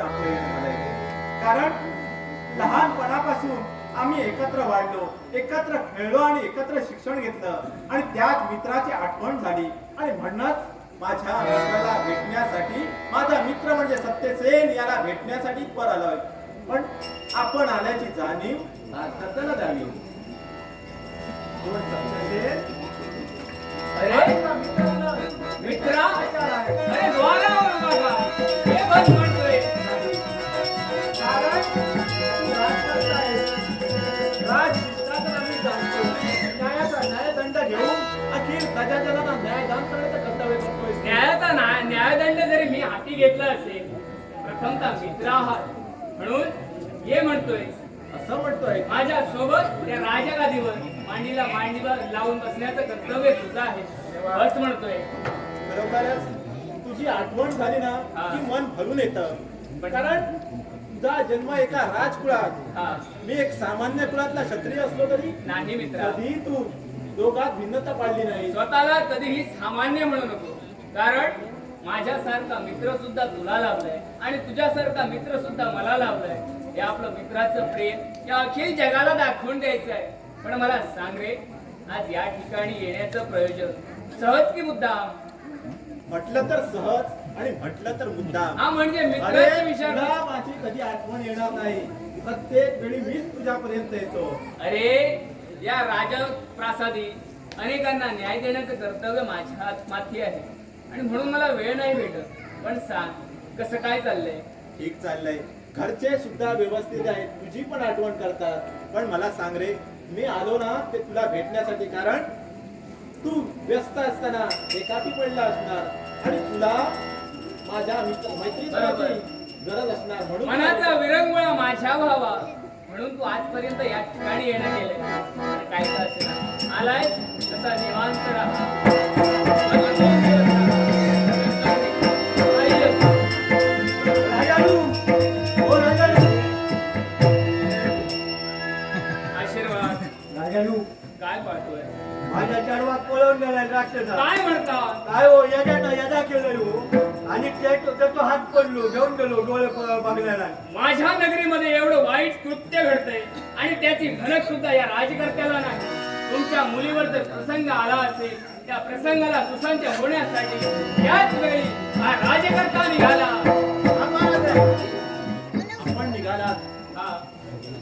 आपले झालंय. कारण लहानपणापासून आम्ही एकत्र वाढलो, एकत्र खेळलो आणि एकत्र शिक्षण घेतलं आणि त्याच मित्राची आठवण झाली आणि म्हणूनच माझ्या मित्राला भेटण्यासाठी, माझा मित्र म्हणजे सत्यसेन याला भेटण्यासाठी वर आलोय. पण आपण आल्याची जाणीव आज त्याला झाली. कोण सत्यसेन? अरे मित्रा, अरे द्वारावर बाबा हे बस म्हणतोय. कारण तू राजकारता आहेस. राजशिष्टाचार आम्ही जाणतो. न्यायाचा न्यायदंड घेऊन अखिल प्रजाजनांना न्यायदान करण्याचं कर्तव्य करतोय. न्यायाचा न्यायदंड जरी मी हाती घेतला असेल, प्रथमतः मित्र आहात म्हणून ये म्हणतोय. असं म्हणतोय माझ्या सोबत त्या राजगादीवर मांडीला लावून बसण्याचं कर्तव्य तुझं आहे. बस म्हणतोय. खरोखरच तुझी आठवण झाली ना की मन भरून येतं. कारण तुझा जन्म एका राजकुळात, हा मी एक सामान्य कुळातला क्षत्रिय असलो तरी नाही मित्रा, कधी तू दोघात भिन्नता पाडली नाही. स्वतःला कधीही सामान्य म्हणू नको. कारण माझ्यासारखा मित्र सुद्धा तुला लाभलाय आणि तुझ्यासारखा मित्र सुद्धा मला लाभलाय. हे आपलं मित्राचं प्रेम या अखिल जगाला दाखवून द्यायचं आहे. पण मला सांग रे, आज या ठिकाणी येण्याचं प्रयोजन सहज की मुद्दाम? म्हटलं तर सहज आणि म्हटलं तर मुद्दाम. हा म्हणजे अरे मित्राच्या विषयात. तुला माझी कधी आठवण येणार नाही. प्रत्येक वेळी मीच तुझ्यापर्यंत येतो. अरे या राजप्रासादी अनेकांना न्याय देण्याचं कर्तव्य माझ्या माथी आहे आणि म्हणून मला वेळ नाही भेटत. पण सांग, कसं काय चाललंय? ठीक चाललंय. घरचे सुद्धा व्यवस्थित आहेत, तुझी पण आठवण करतात. पण मला सांग रे, मी आलो ना ते तुला भेटण्यासाठी. कारण तू व्यस्त असताना एकाकी पडला असणार आणि तुला माझ्या मैत्रिणीची गरज असणार. म्हणून मनाचा विरंगुळा माझ्या भावा, म्हणून तू आजपर्यंत या ठिकाणी येणं गेलंय. काय का असेल आलाय तसा निवांत राहा. आशीर्वाद काय पाहतोय? माझ्या चढवात पळवून गेलाय राक्षसा. काय म्हणता? काय हो यदा केलं हो आणि त्याचा हात पडलो, घेऊन गेलो डोळे बघल्याला. माझ्या नगरीमध्ये एवढं वाईट कृत्य घडतंय आणि त्याची भनक सुद्धा या राजकर्त्याला नाही. तुमच्या मुलीवर जर प्रसंग आला असेल, त्या प्रसंगाला सुसंत होण्यासाठी याच वेळी हा राजकर्ता निघाला. आपण निघाला. हा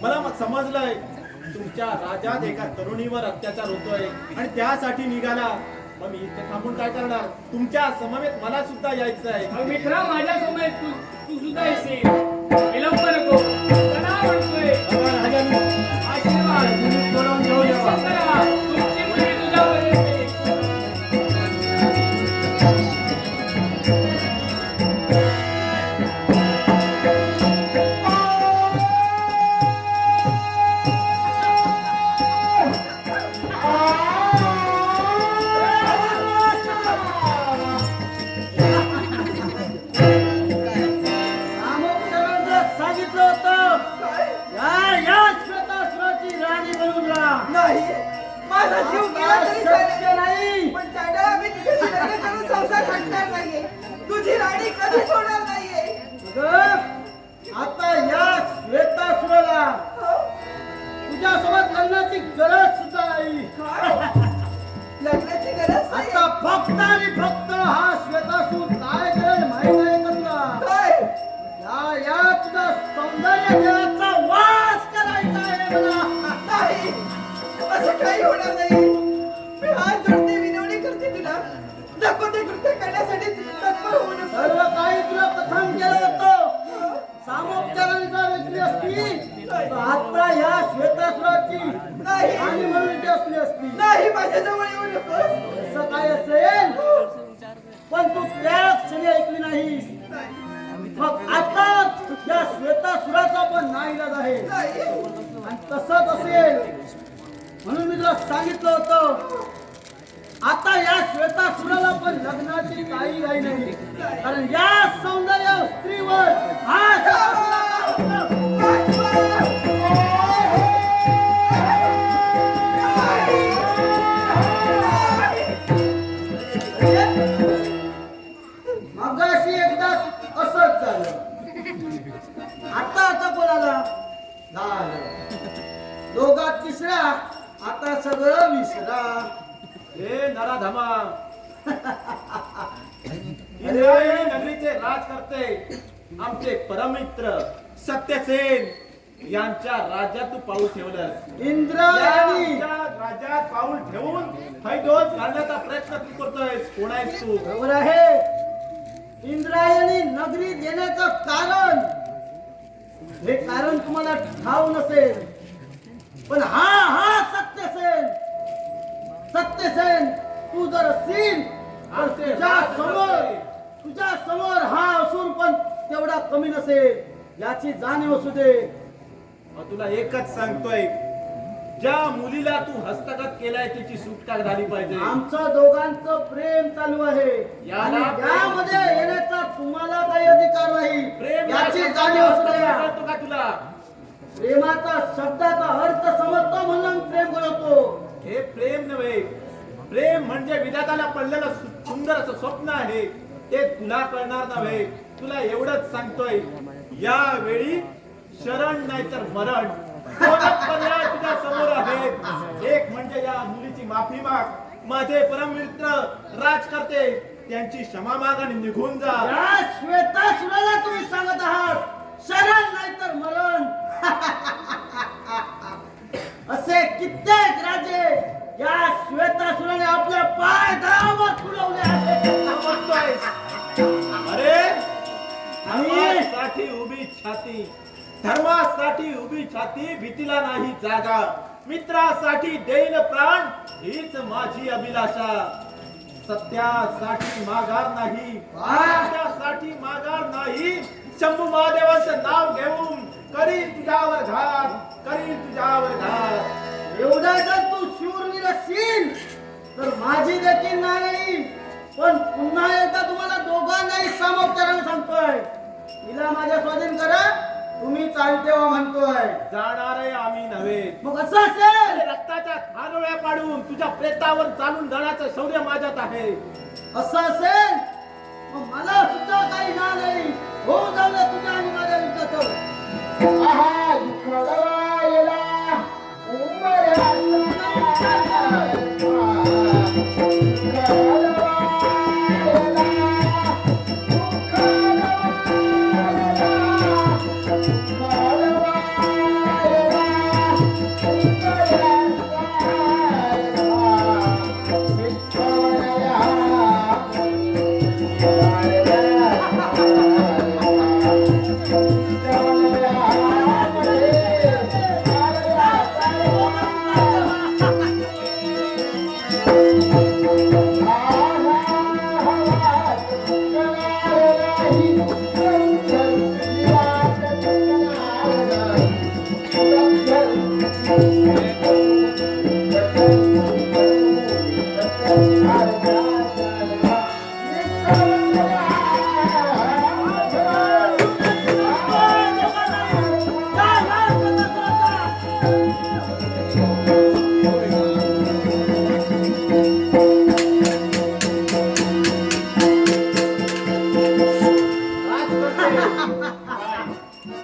मला मग समजलंय तुमच्या राज्यात एका तरुणीवर अत्याचार होतोय आणि त्यासाठी निघाला. मग मी इथे थांबून काय करणार? तुमच्या समवेत मला सुद्धा यायचं आहे. मग मित्रा, माझ्या समोर तू सुद्धा येशील. विलंब नको. चला म्हणतोय. आशीर्वाद पळवून घेऊन यावा. निश्चिंत राहा. तुमची मुलगी तुझ्यावर येते. सांगितलं होतं या श्वेतासुराची राणी बनून राहा. नाही, माझा जीव गेला तरी शक्य चालेल. नाही. पण चांडा, मी तुझ्याशी लग्न करून संसार टाकणार नाहीये. तुझी राणी कधी सोडणार नाहीये. अगं, आता या श्वेतासुराला हो? तुझ्यासोबत लग्नाची गरज सुद्धा नाही. काय? लग्नाची गरज नाही. आता फक्त आणि फक्त हा श्वेतासूर काय करेल माहित आहे का तुला? काय? या तुझा सौंदर्य जगाचा वास करायचा आहे मला. नाही, असं काही होणार नाही. मी हात जोडते, विनवणी करते तुला. नको ते कृत्य करण्यासाठी तत्पर होऊ नको. सर्व काही तुला प्रथम केलं होतं. सामोपचाराने जर ऐकली असती तर आता या श्वेतासुराची नाही. आणि म्हणून असली असती. नाही, माझ्या जवळ येऊ नकोस. असं काय असेल पण तू त्या क्षणी ऐकली नाहीस. नाही. मग आता या श्वेतासुराचा पण नाईलाज आहे. नाही. आणि तसंच असेल म्हणून मी तुला सांगितलं होतं. आता या श्वेतासुराला पण लग्नाची काही घाई नाही. कारण या सौंदर्य स्त्रीवर मगाशी एकदा असंच झालं. तिसरा आता सगळं विसरा. हे नराधमा इंद्रायणी नगरीचे राजकर्ते आमचे परमित्र सत्यसेन यांच्या राज्यात तू पाऊल ठेवलंस. इंद्रायणी यांच्या राज्यात पाऊल ठेवून हैदोस घालण्याचा प्रयत्न तू करतोयस. कोण आहेस तू? बरोबर आहे. इंद्रायणी नगरीत येण्याचं कारण हे कारण तुम्हाला ठाव नसेल, पण हा सत्यसेन तू जर असशील तर तुझ्या समोर हा असून पण तेवढा कमी नसेल याची जाणीव असू दे. मग तुला एकच सांगतोय, ज्या मुलीला तू हस्तगत केलाय त्याची सुटका झाली पाहिजे. आमचं दोघांचं प्रेम चालू आहे याला आणि यामध्ये येण्याचा तुम्हाला काही अधिकार नाही प्रेम याची जाणीव असू दे. कळतो का तुला? प्रेमाचा शब्दाचा अर्थ समजतो म्हणून प्रेम करतो. हे प्रेम नव्हे, प्रेम म्हणजे विधाताला पडलेलं सुंदर असं स्वप्न आहे. ते तुला कळणार नव्हे. तुला एवढंच सांगतोय, यावेळी शरण नाही तर मरण दोनच पर्याय तुझ्या समोर आहेत. एक म्हणजे या मुलीची माफी माग, माझे परममित्र राजकर्ते त्यांची क्षमा माग आणि निघून जा. या श्वेतासुराला तुम्ही सांगत आहात शरण नाही तर मरण. असे कित्येक राजे या श्वेतासुराने आपल्या पाय दारावर तुडवले आहेत. समजतोयस? अरे धर्मासाठी उभी छाती, धर्मासाठी उभी छाती, भीतीला नाही जागा, मित्रासाठी देईल प्राण हीच माझी अभिलाषा. सत्यासाठी माघार नाही, सत्यासाठी माघार नाही. शंभू महादेवांचं नाव घेऊन करीन तुझ्यावर घात, करीन तुझ्यावर घात. एवढा जर तू शूरवीर असशील तर माझी देखील नाही, पण पुन्हा एकदा तुम्हाला दोघांनाही सामोपचाराने सांगतोय, तिला माझ्या स्वाधीन करा. तुम्ही चालते हो म्हणतोय. जाणारे आम्ही नव्हे. मग असं असेल, रक्ताच्या खानोळ्या पाडून तुझ्या प्रेतावर चालून जाण्याचं शौर्य माझ्यात आहे. असं असेल मग मला सुद्धा काही ना नाही. होऊन जाऊ दे तुझ्या आणि माझ्या युद्धाचं.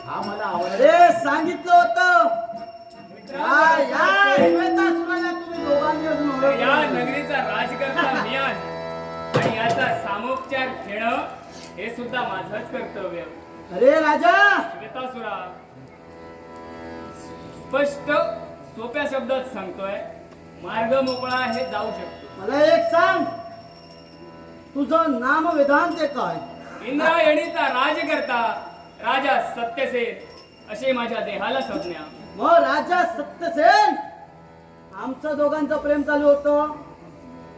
हा मला आवडला. अरे सांगितलं होतं या श्वेतासुराला तुम्ही दोघांनी अजून ओळखलं या नाही. नगरीचा राजकर्ता मी आहे आणि याचा सामोपचार घेणं हे सुद्धा माझंच कर्तव्य. अरे राजा, श्वेतासुरा, स्पष्ट सोप्या शब्दात सांगतोय, मार्ग मोकळा आहे, जाऊ शकतो. मला एक सांग, तुझं नाम वेदांत काय? इंद्रायणीचा राजकर्ता राजा सत्यसेन असे माझ्या देहाला संज्ञा. मग राजा सत्यसेन, आमचं दोघांचं प्रेम चालू होतं,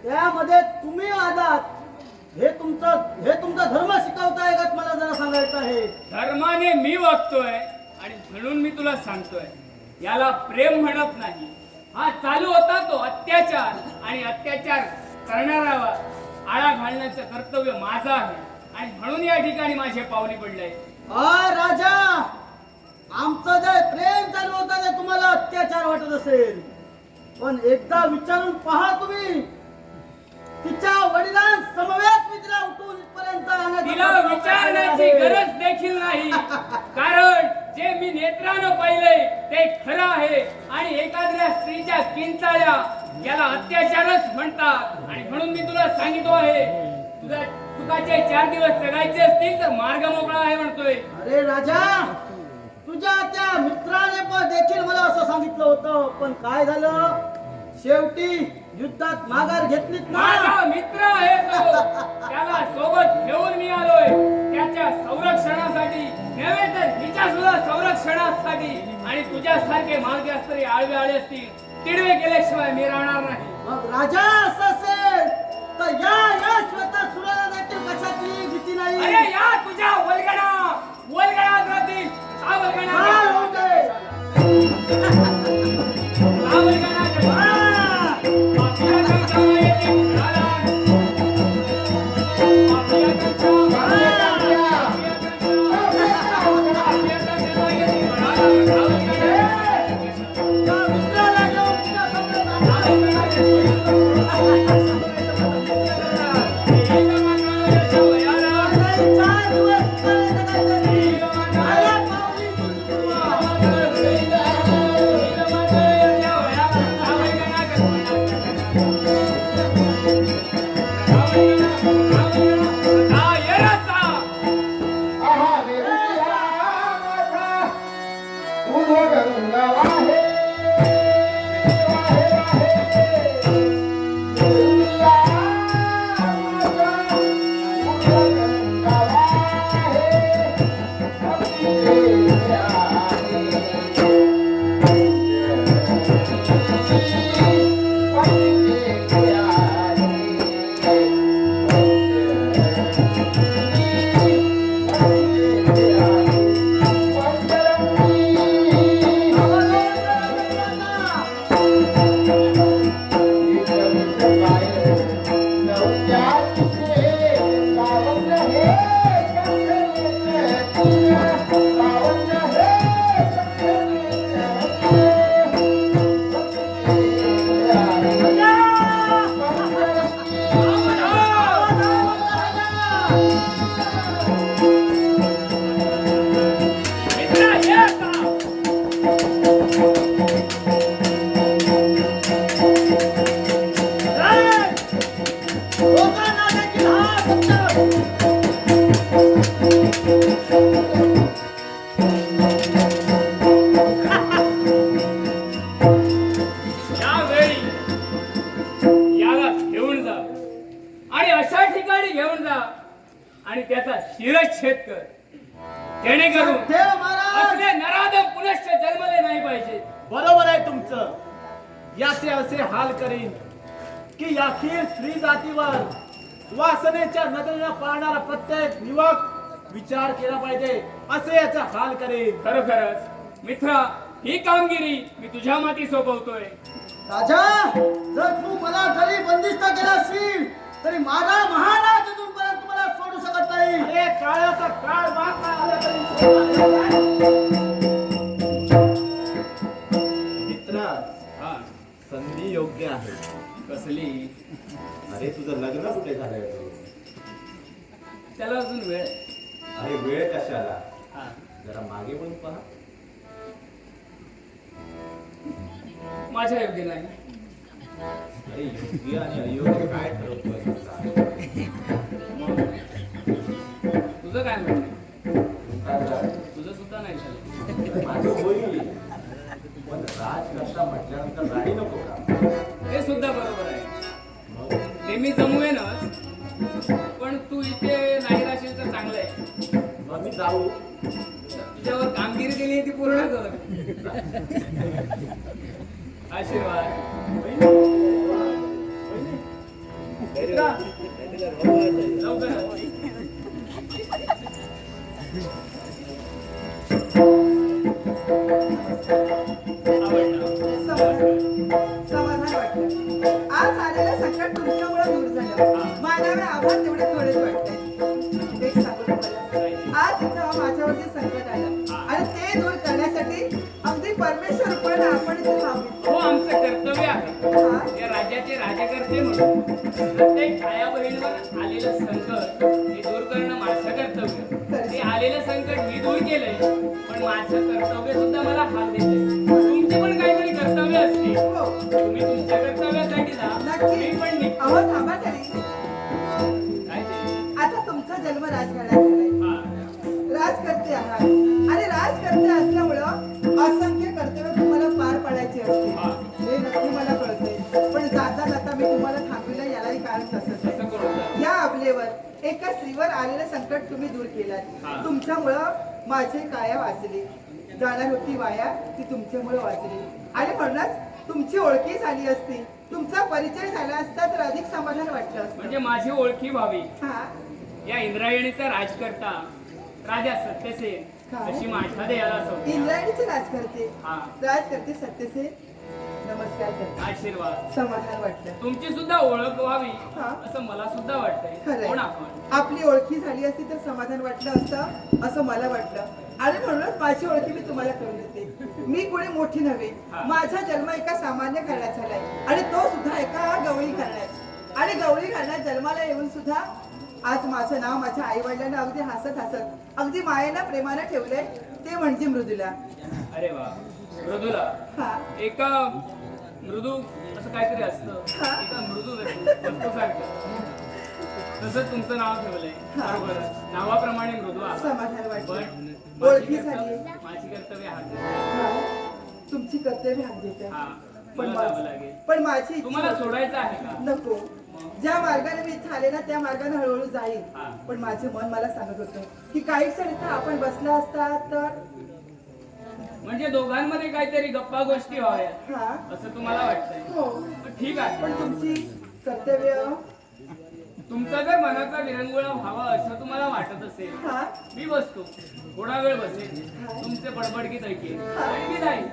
त्यामध्ये तुम्ही आलात. हे तुमचा धर्म शिकवताय का मला जरा सांगायचं आहे. धर्माने मी वागतोय आणि म्हणून मी तुला सांगतोय, याला प्रेम म्हणत नाही. हा चालू होता तो अत्याचार, आणि अत्याचार करणाऱ्याला आळा घालण्याचं कर्तव्य माझं आहे, आणि म्हणून या ठिकाणी माझे पावली पडले. राजा, आमचं जे प्रेम चालू होतं ते तुम्हाला अत्याचार वाटत असेल, पण एकदा विचारून पहा तुम्ही, तिच्या वडिलांसमवेत मी तिला उठून इथपर्यंत आणण्याचा तिला प्रयत्न विचारण्याची केलेला आहे. गरज देखील नाही कारण जे मी नेत्रानं पाहिलंय ते खरं आहे आणि एखाद्या स्त्रीच्या किंचाळ्या याला अत्याचारच म्हणतात आणि म्हणून मी तुला सांगितलं आहे तुझ्या चुकाचे 4 दिवस जगायचे असतील तर मार्ग मोकळा आहे म्हणतोय. अरे राजा, तुझ्या त्या मित्राने पण देखील मला असं सांगितलं होतं, पण काय झालं शेवटी युद्धात माघार घेतलीत ना. माझा मित्र आहे तो त्याला सोबत घेऊन मी आलोय त्याच्या संरक्षणासाठी नव्हे तर तिच्या सुद्धा संरक्षणासाठी आणि तुझ्यासारखे मार्ग असणारे आळवे आले असतील तिडवे केल्याशिवाय मी राहणार नाही. मग राजा असं असेल तर या स्वतः सुराला देखील कशाची भीती नाही. अरे या तुझ्या वलगडा राहतील का वलगडा काय होतंय? का वलगडा आपल्या करता येते घराला. आपल्या करता त्या मित्राला घेऊन तुझ्या समोर चार दिवस आल्या पावली आणि त्याचा शिरच्छेद कर जेणेकरून देव महाराज असले नराधम पुनश्च जन्मले नाही पाहिजे. बरोबर आहे तुमचं. याचे असे हाल करीन की अखिल स्त्री जातीवर वासनेच्या नजरेनं पाहणारा प्रत्येक युवक विचार केला पाहिजे असे याचा हाल करेन. खरोखरच मित्रा ही कामगिरी मी तुझ्या माती सोपवतोय. राजा, जर तू मला जरी बंदिस्त केला असेल तरी माझा महाराज अजूनपर्यंत मला सोडू शकत नाही. अरे काळाचा काळ माग नाही आला तरी सोडणार नाही. मित्रा, हा संधी योग्य आहे. कसली? अरे तुझं लग्न कुठे झालंय? त्याला अजून वेळ आहे. अरे वेळ कशाला, हा जरा मागे पण पहा. माझ्या योग्य नाही. अरे योग्य आणि अयोग्य काय ठरवतोय? मग तुझं काय म्हणणं? काय झालं? तुझं सुद्धा नाही झालं. माझं होईल, पण राजकर्ता म्हटल्यानंतर राणी नको का? हे सुद्धा बरोबर आहे. मग ते मी जमवेनच, पण तू इथे नाही राहशील तर चांगलं आहे. मग मी जाऊ. तुझ्यावर कामगिरी केली ती पूर्ण कर. आशीर्वाद. मित्रा, लवकर. समाधान वाटलं. आज आलेलं संकट तुमच्यामुळे दूर झालं. मानावे आभार तेवढे थोडेच वाटते. एक सांगू तुम्हाला, आज इथं माझ्यावरती संकट आलं आणि ते दूर करण्यासाठी अगदी परमेश्वर पण आपण इथे थांबलो. हो आमचं कर्तव्य आहे. हा. या राज्याचे राज्यकर्ते म्हणून प्रत्येक छाया बहिणीवर आलेलं संकट हे दूर करणं माझं कर्तव्य. ते आलेलं संकट मी दूर केलंय, पण माझं कर्तव्य सुद्धा मला हाल देतंय. तुमची पण काहीतरी कर्तव्य असते. हो. तुम्ही तुमच्या कर्तव्यासाठी जा, नक्की. मी पण निघतो. अहो थांबा तरी. काय ते? आता तुमचा जन्म राजघराण्यात झालाय. हा. राजकर्ते आहात आणि राजकर्ते असल्यामुळं असंख्य कर्तव्य तुम्हाला पार पाडायचे असते. हा. हे नक्की मला कळतंय. पण जाता जाता मी तुम्हाला थांबविलं यालाही कारण तसंच आहे. असं करू नका. या आपलेवर एका स्त्रीवर आलेलं संकट तुम्ही दूर केलात. हा. तुमच्यामुळं माझे काया वाचली. जाणार होती वाया ती तुमच्यामुळे वाचली. आणि म्हणूनच तुमची ओळखी झाली असती, तुमचा परिचय झाला असता तर अधिक समाधान वाटलं असतं. म्हणजे माझी ओळखी व्हावी हा. या इंद्रायणीचा राजकर्ता राजा सत्यसेन काय? अशी माझ्या देहाला सौख्य. इंद्रायणीचे राजकर्ते हा. राजकर्ते सत्यसे नमस्कार करते. आशीर्वाद. समाधान वाटलं. तुमची सुद्धा ओळख व्हावी हा. असं मला सुद्धा वाटतंय. खरंय. कोण आपण? आपली ओळखी झाली असती तर समाधान वाटलं असतं असं मला वाटलं. आणि म्हणूनच माझी ओळखी मी तुम्हाला करून देते. मी कोणी मोठी नव्हे. हा. माझा जन्म एका सामान्य घरात झालाय आणि तो सुद्धा एका गवळी घराण्यात. आणि गवळी घराण्यात जन्माला येऊन सुद्धा आज माझं नाव माझ्या आई वडिलांना अगदी हसत हसत अगदी मायेनं प्रेमानं ठेवलंय ते म्हणजे मृदुला. अरे वा. मृदुला. हा. एका मृदू असं काहीतरी असतं. हा. एका मृदू वस्तूसारखं. तसंच तुमचं नाव ठेवलंय. हा. बरोबर. नावाप्रमाणे मृदू आहे. समाधान वाटलं. पण ओळखी झाली. माझी कर्तव्य हात हा. तुमची कर्तव्य हात देते. हा. पण मला जावं माझी लागेल. पण माझी इच्छा तुम्हाला होती. सोडायचं आहे का? नको. ज्या मार्गाने मी इथे आले ना त्या मार्गाने हळूहळू जाईल. हा. पण माझे मन मला सांगत होतं की काही क्षण इथं आपण बसला असता तर. म्हणजे दोघांमध्ये काहीतरी गप्पा गोष्टी व्हाव्या हा. असं तुम्हाला वाटतंय. हो. ठीक आहे. पण तुमची कर्तव्य. तुमचा जर मनाचा विरंगुळा व्हावा असं तुम्हाला वाटत असेल, हा. मी बसतो. थोडा वेळ बसेल, तुमचे बडबडगीत ऐकेल आणि मी जाईल.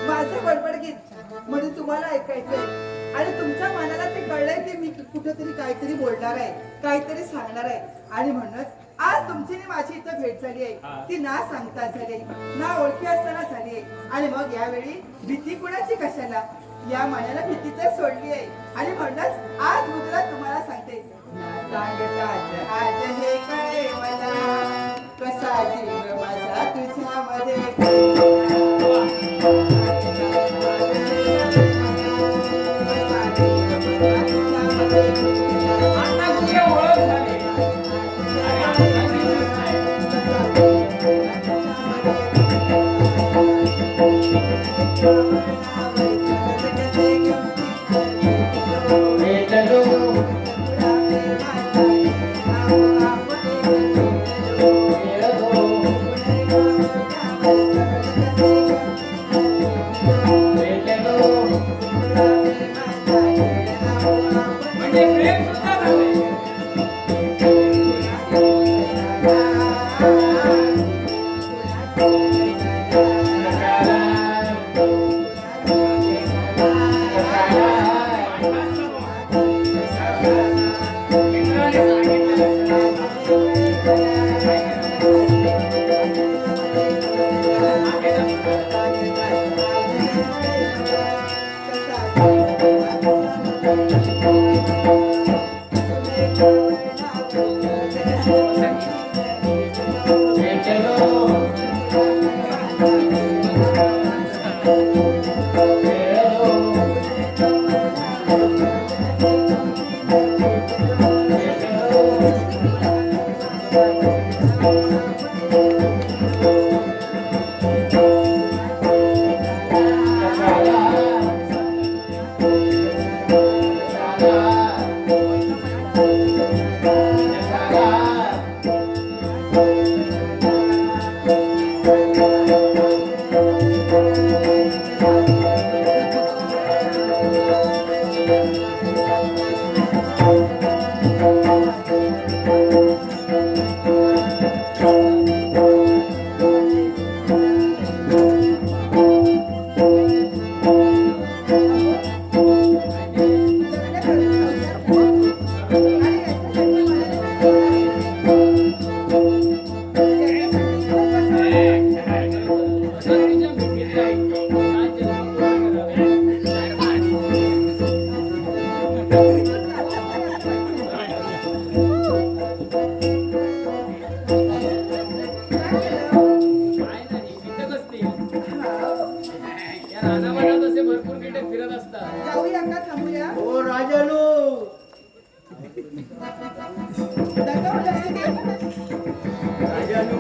माझं बडबडगीत म्हणजे तुम्हाला ऐकायचंय आणि तुमच्या मनाला ते कळलंय की मी कुठेतरी काहीतरी बोलणार आहे, काहीतरी सांगणार आहे. आणि म्हणूनच आज तुमची आणि माझी इथं भेट झाली हा. आहे. ती ना सांगता झाली, ना ओळखी असताना झाली आहे. आणि मग यावेळी भीती कुणाची कशाला, या मनाला भीती तर सोडली आहे. आणि म्हणूनच आज मुद्रा तुम्हाला सांगते. सांगतात आज हे कळे मला कसा जीव माझा तुझ्यामध्ये. आता कुठे ओळख झाली आणि आता दिवस आहे. म्हणजे प्रेम सुद्धा झालंय. काय नाही कीटक असतील. या रानावनात असे भरपूर कीटक फिरत असतात. जाऊया का थांबूया ओ राजानो, दगावलं असते राजानो,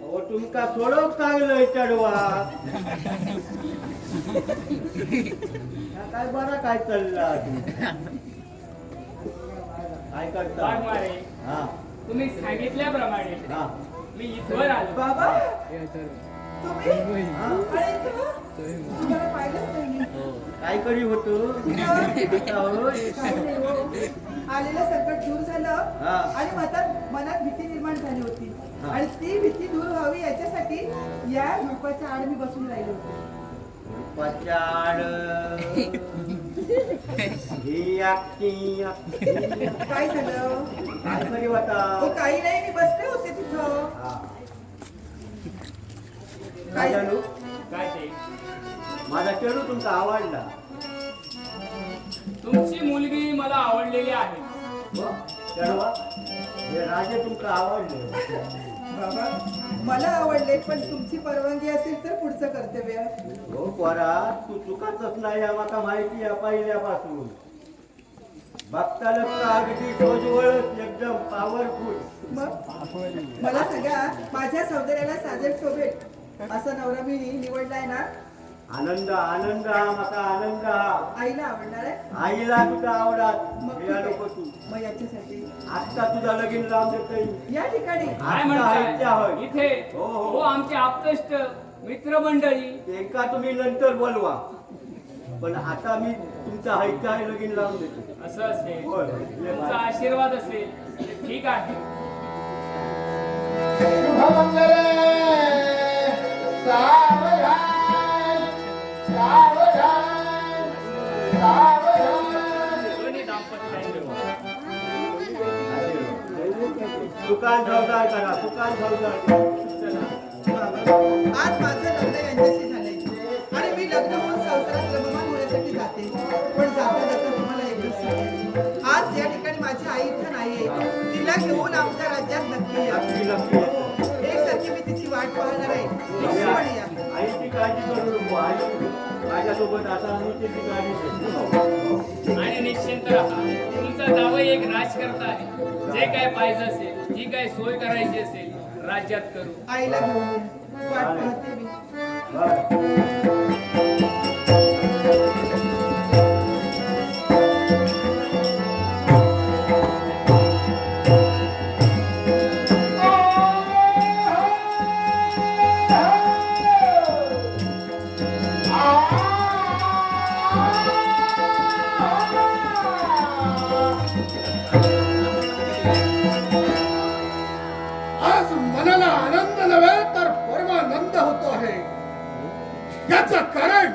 अहो तुमका सोडवूक सांगलंय चढवा. काय बरा काय चालला काय करता? वाघमारे, हा तुम्ही सांगितल्याप्रमाणे हा मी इथवर आलो. बाबा तुम्ही अरे इथं? तुम्हाला पाहिलंच नाही मी. काय करी होतो? आता होय. काही नाही हो. आलेलं संकट दूर झालं हा. आणि मनात भीती निर्माण झाली होती हा. आणि ती भीती दूर व्हावी याच्यासाठी या झुडपाच्या आड मी बसून राहिले होते. पचाड ही आखी काय झालं काय करी होता? हो काही नाही मी बसले होते तिथं. हा. काय राजानो, काय ते? माझा चेडू तुमचा आवडला. तुमची मुलगी मला आवडलेली आहे. हो, चढवा हे राजे तुमचं आवडले. बाबा मला आवडले पण तुमची परवानगी असेल तर पुढचं कर्तव्य. हो पोरा, तू चुकातच नाही आम्हाला माहिती आहे पहिल्यापासून. बघताना तुला अगदी सोजवळच एकदम पॉवरफुल. मग मला सांगा माझ्या सौंदर्याला साजेल शोभेल असा नवरा मी निवडलाय ना. आनंद आनंद हा माका आनंद हा. आईला आवडणार आहे आईला तुझा आवडात मग हे नको तू. मग याच्यासाठी आत्ता तुझा लगीन लावून देतोय. या ठिकाणी काय आईच्या होय. म्हणताय? इथे हो, हो. हो आमचे आप्तेष्ट मित्रमंडळी. एका तुम्ही नंतर बोलवा, पण आता मी तुमच्या आईच्या लगीन लावून देतो. असं असेल, होय. तुमचा आशीर्वाद असेल तर ठीक आहे. दोन्ही दाम्पत्याने दुकान ठेवदार करा, दुकान ठेवदार करा. आज माझं लग्न यांच्याशी झालंय आणि मी लग्न होऊन संसारात रममान होण्यासाठी जाते. पण जाता जाता तुम्हाला एकच सांगेन, आज या ठिकाणी माझी आई इथं नाहीये. तिला घेऊन आमच्या राज्यात नक्की या. नक्की नक्की येतो. एकसारखी मी तिची वाट पाहणार आहे. तुम्ही पण या. आईची काळजी करू नको. आई माझ्यासोबत आता मी त्याची काळजी घेतो. आणि निश्चिंत राहा. तुमचा जावई एक राजकर्ता आहे. जे काय पाहिजे असेल, जी काय सोय करायची असेल राज्यात करू. आईला घेऊन या. वाट पाहते मी. बरं. आज मनाला आनंद नव्हे तर परमानंद होतो आहे. याचं कारण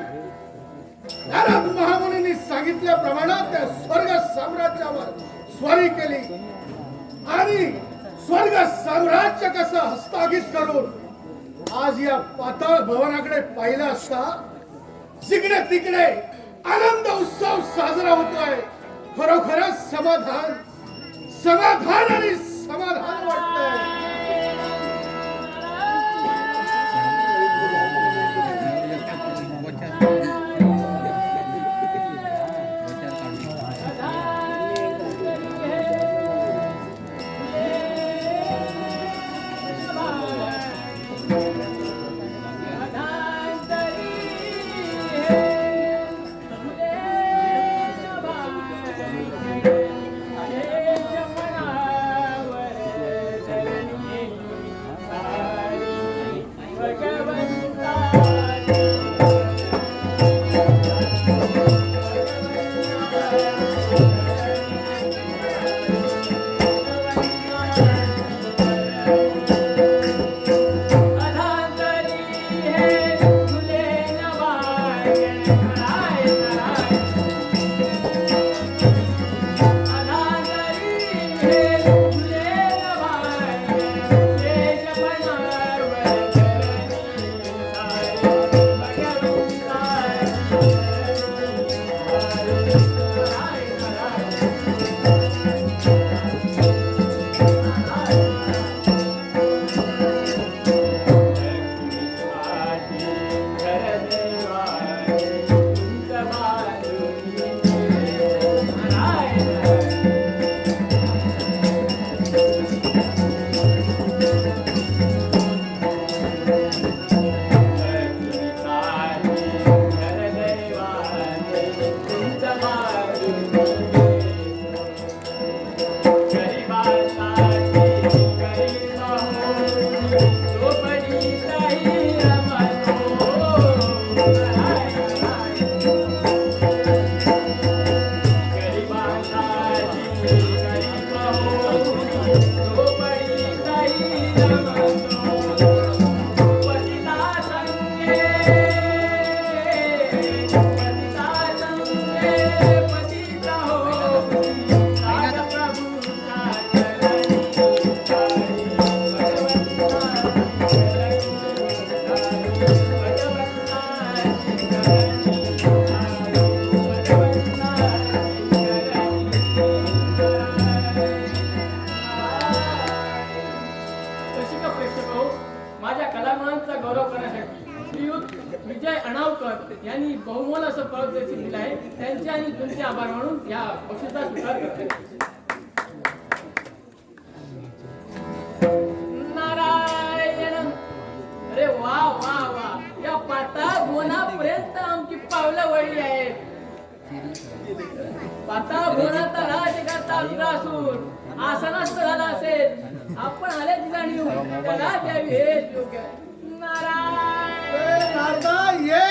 नारद महामुनींनी सांगितल्याप्रमाणे त्या स्वर्ग साम्राज्यावर स्वारी केली आणि स्वर्ग साम्राज्य कसं हस्तगीत करून आज या पाताळ भवनाकडे पाहिलं असता जिकडे तिकडे आनंद उत्सव साजरा होतोय. खरोखरच समाधान समाधान आणि समाधान वाटतंय. बहुमोल असं फळ देखील दिलं आहे. त्यांचे आणि तुमचे आभार मानून या बक्षिसाचा स्वीकार करते. नारायण. अरे वा वा वा, या पाता भुवनापर्यंत आमची पावलं वळली आहेत. पाता भुवनाचा राज करता असून आसनस्थ झाला असेल, आपण आल्याची जाणीव त्याला द्यावी हेच योग्य आहे. नारायण. नारदा ये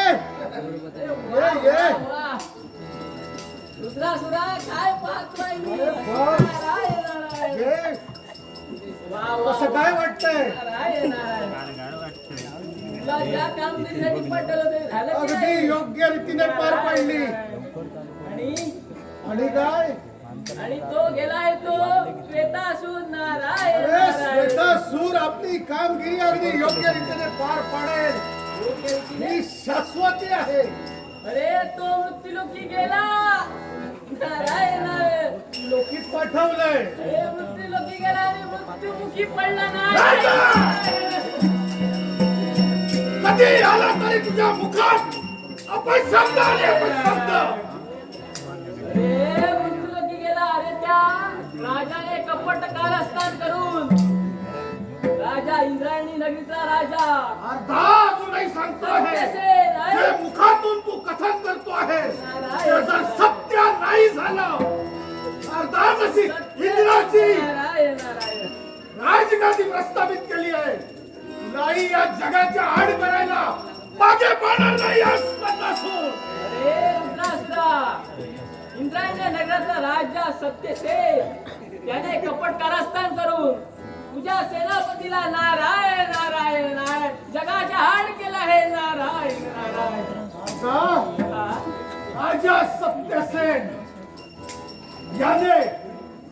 रुद्रासुरा काय पाहतोय मी? अरे बघ. नारायण नारायण. ये वा वा कसं काय वाटतंय? नारायण नारायण. तुला ज्या कामगिरीसाठी पाठवलं ते झालं की अगदी नाही? योग्य रीतीने पार पाडली. आणि आणि काय आणि तो गेलाय तो श्वेतासूर. नारायण अरे नारायण. श्वेतासूर आपली कामगिरी अगदी योग्य रीतीने पार पाडेल. योग्य रीतीने. ही शाश्वती आहे. अरे तो मृत्यूलोकी गेला. नारायण नारायण. लोकीच पाठवलंय. अरे मृत्यूलोकी गेला आणि मृत्युमुखी पडला राजा! नाही. कधी आला तरी तुझ्या मुखात अपशब्द आले, अपशब्द. अरे मृत्यूलोकी गेला. अरे त्या राजाने कपट कारस्थान करून राजा इंद्रायणी नगरीचा राजा अर्धा अजूनही सांगतो आहे. सत्यसेन आहे. जे मुखातून तू कथन करतो आहे ते जर सत्य नाही झालं, अर्धा जशी इंद्राची नारायण नारायण. राजगादी प्रस्थापित केली आहे, नाही या जगाच्या आड करायला मागे पाहणार नाही या श्वेतासूर. अरे रुद्रासुरा, इंद्रायणी नगराचा राजा सत्यसेन त्याने कपट कारस्थान करून तुझ्या सेनापतीला नारायण नारायण नारायण जगाच्या हाड केला आहे. नारायण नारायण. राजा, हा? राजा सत्यसेन याने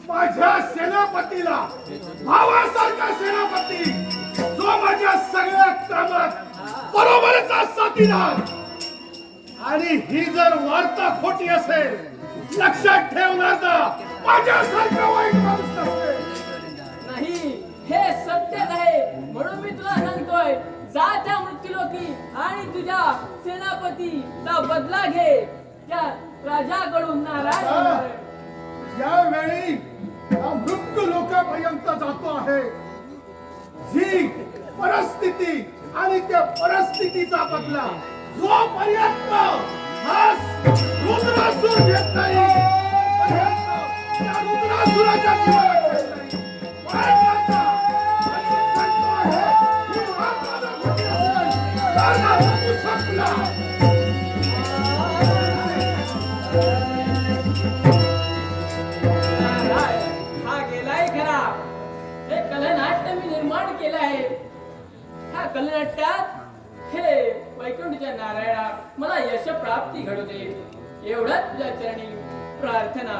माझ्या सेनापतीला, भावासारखा सेनापती, जो माझ्या सगळ्या कामात बरोबरचा साथीदार, आणि ही जर वार्ता खोटी असेल, लक्षात ठेवणार माझ्यासारखा वाईट माणूस नसेल. नाही, हे सत्यच आहे. म्हणून मी तुला सांगतोय, जा त्या मृत्यूलोकी आणि तुझ्या सेनापतीचा बदला घे त्या राजाकडून. नारायण नारायण. यावेळी हा मृत्यू लोकांपर्यंत जातो आहे. जी परिस्थिती आणि त्या परिस्थितीचा बदला जोपर्यंत हा रुद्रासूर घेत नाही, तोपर्यंत त्या रुद्रासुराच्या जीवाला घेत नाही. वाढवायचा आणि सांगतो आहे, ही वार्ता खोटी असेल, तर हा तू संपला. हा गेलाय खरा. हे कलनाट्य मी निर्माण केलं आहे. ह्या कलनाट्यात हे वैकुंठच्या नारायणा मला यश प्राप्ती घडू दे, एवढंच तुझ्या चरणी प्रार्थना.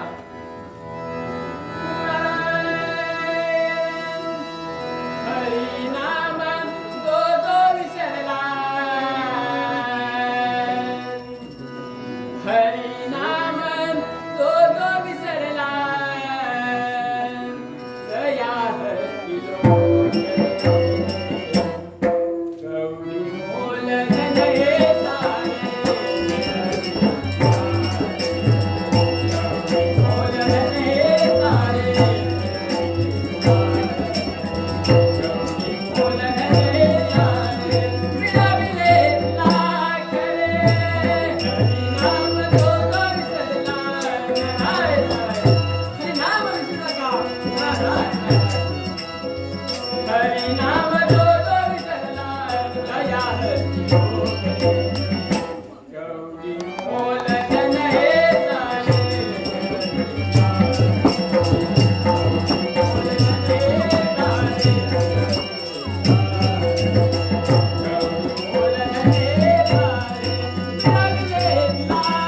हरी नाम जो जो विसरला, हरी नाम जो जो विसरला, दया हस्ती गौरी मोल नये तारे, मोल नये तारे, गौरी मोल नये तारे, मिळाविले लाख रे, हरी नाम जो जो विसरला. नारायण नारायण. हरी नाम विसरू नका. नारायण. हरी नाम जो जो विसरला, दया हस्ती गौरी मोल नये तारे, मोल नये तारे, गौरी मोल नये तारे, मिळाविले लाख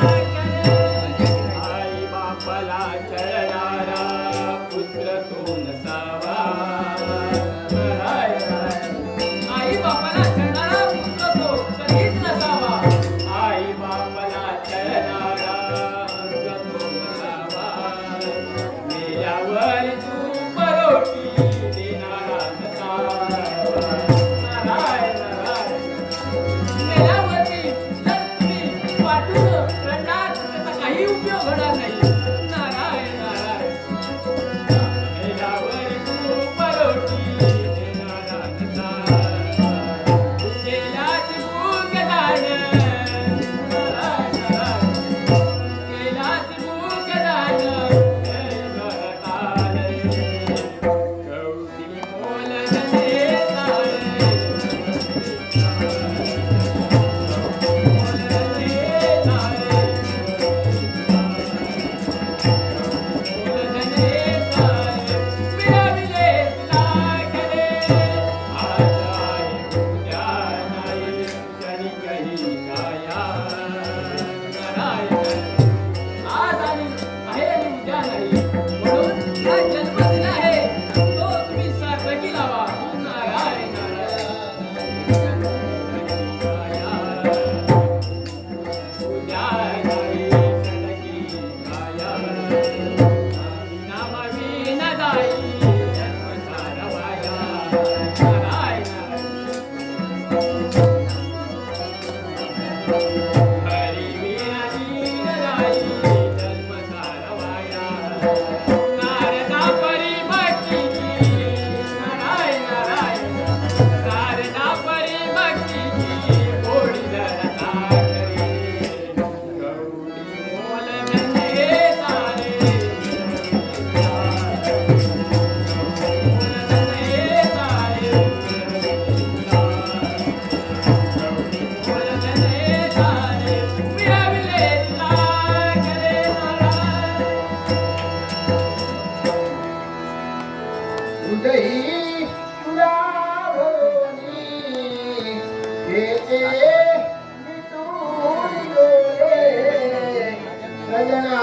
सजना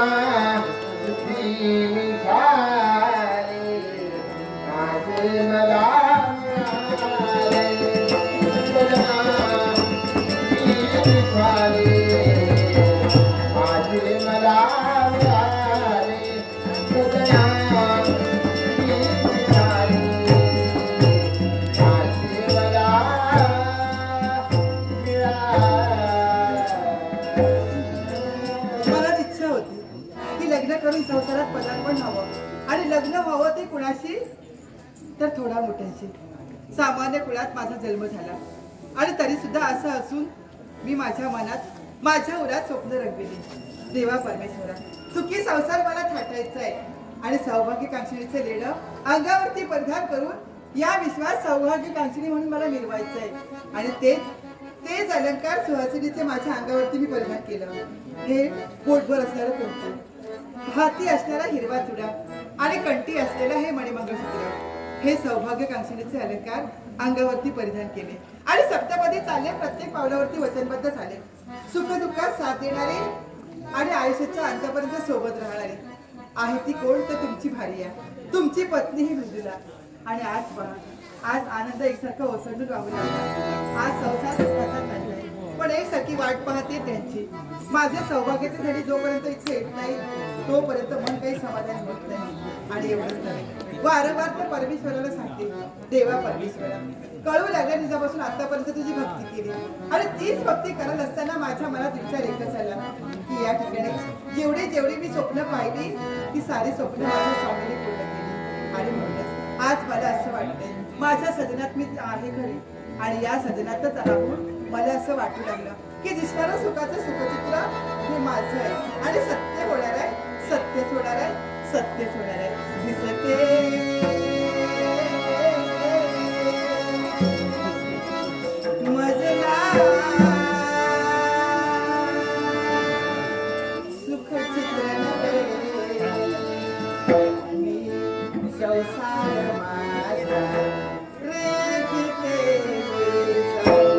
तुझी झाली माझे मला मिळाले सजना तुझी झाली माझे मला मिळाले सजना तुझी झाली माझे मला मला इच्छा होती की लग्न करून संसारात पदार्पण व्हावं आणि लग्न व्हावं ते कुणाशी तर थोडा मोठ्याशी. सामान्य कुळात माझा जन्म झाला आणि तरी सुद्धा असं असून मी माझ्या मनात माझ्या उरात स्वप्न रंगविली. देवा परमेश्वरा, सुखी संसार मला थाटायचा आहे आणि सौभाग्यकांक्षणीचे लेणं अंगावरती परिधान करून या विश्वास सौभाग्यकांक्षणी म्हणून मला मिरवायचं आहे आणि तेच अलंकार सुहासिनीचे माझ्या अंगावरती मी परिधान केलं. हे पोटभर असणारं कुंकू, हाती असणारा हिरवा चुडा आणि कंठी असलेला हे मणिमंगळसूत्र, हे सौभाग्यकांक्षणीचे अलंकार अंगावरती परिधान केले आणि सप्तपदी चालले. प्रत्येक पावलावरती वचनबद्ध झाले. सुख दुःखात साथ देणारे आणि आयुष्याच्या अंतापर्यंत सोबत राहणारी आहे ती कोण तर तुमची भार्या, तुमची पत्नी ही मृदुला. आणि आज पहा, आज आनंद एकसारखा ओसंडून वाहू लागला. आज संसार सुखाचा चाललाय, पण एक सखी वाट पाहते त्यांची. माझे सौभाग्याचे धडी जोपर्यंत इथे येत नाही तोपर्यंत मन काही समाधान होत नाही. आणि एवढंच नाही, वारंवार ते परमेश्वराला सांगते, देवा परमेश्वरा, कळू लागल्या निजापासून आतापर्यंत तुझी भक्ती केली आणि तीच भक्ती करत असताना माझ्या मनात विचार एकच आला की या ठिकाणी जेवढी मी स्वप्न पाहिली ती सारी स्वप्न माझ्या स्वामीने पूर्ण केली. आणि म्हणूनच आज मला असं वाटतंय माझ्या सदनात मी आहे घरी आणि या सदनातच राहून मला असं वाटू लागलं की दिसणारं सुखाचं सुखचित्र हे माझं आहे आणि सत्य होणार आहे, सत्यच होणार आहे, सत्यच होणार आहे. दिसते मजला सुखचित्र नव्हे, मी संसार माझा रेखिते संसार.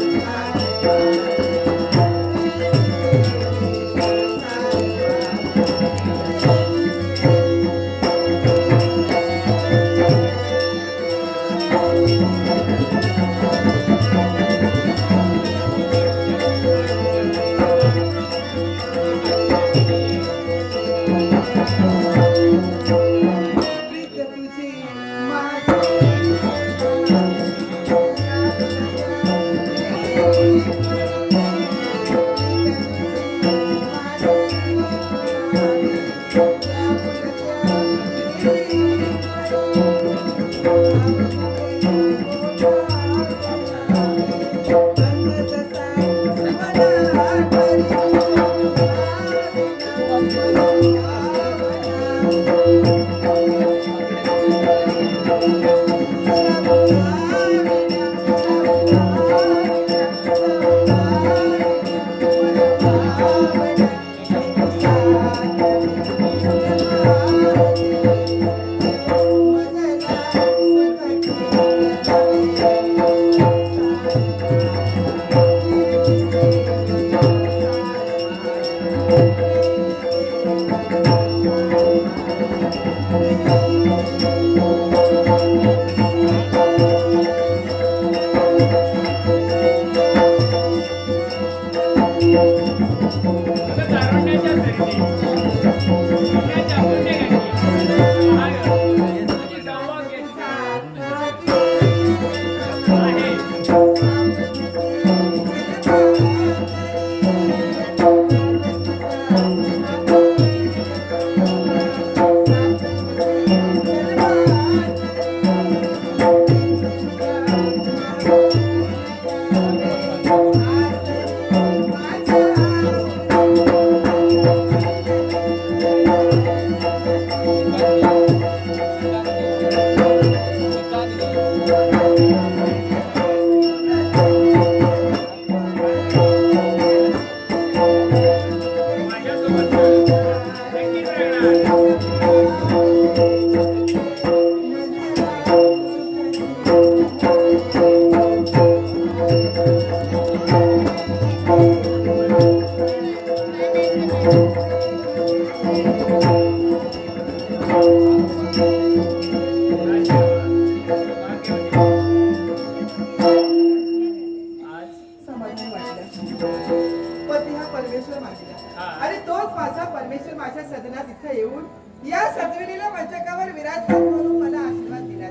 माझा परमेश्वर माझ्या सदनात इथं येऊन या सजविलेल्या मंचकावर विराजमान करून मला आशीर्वाद दिला.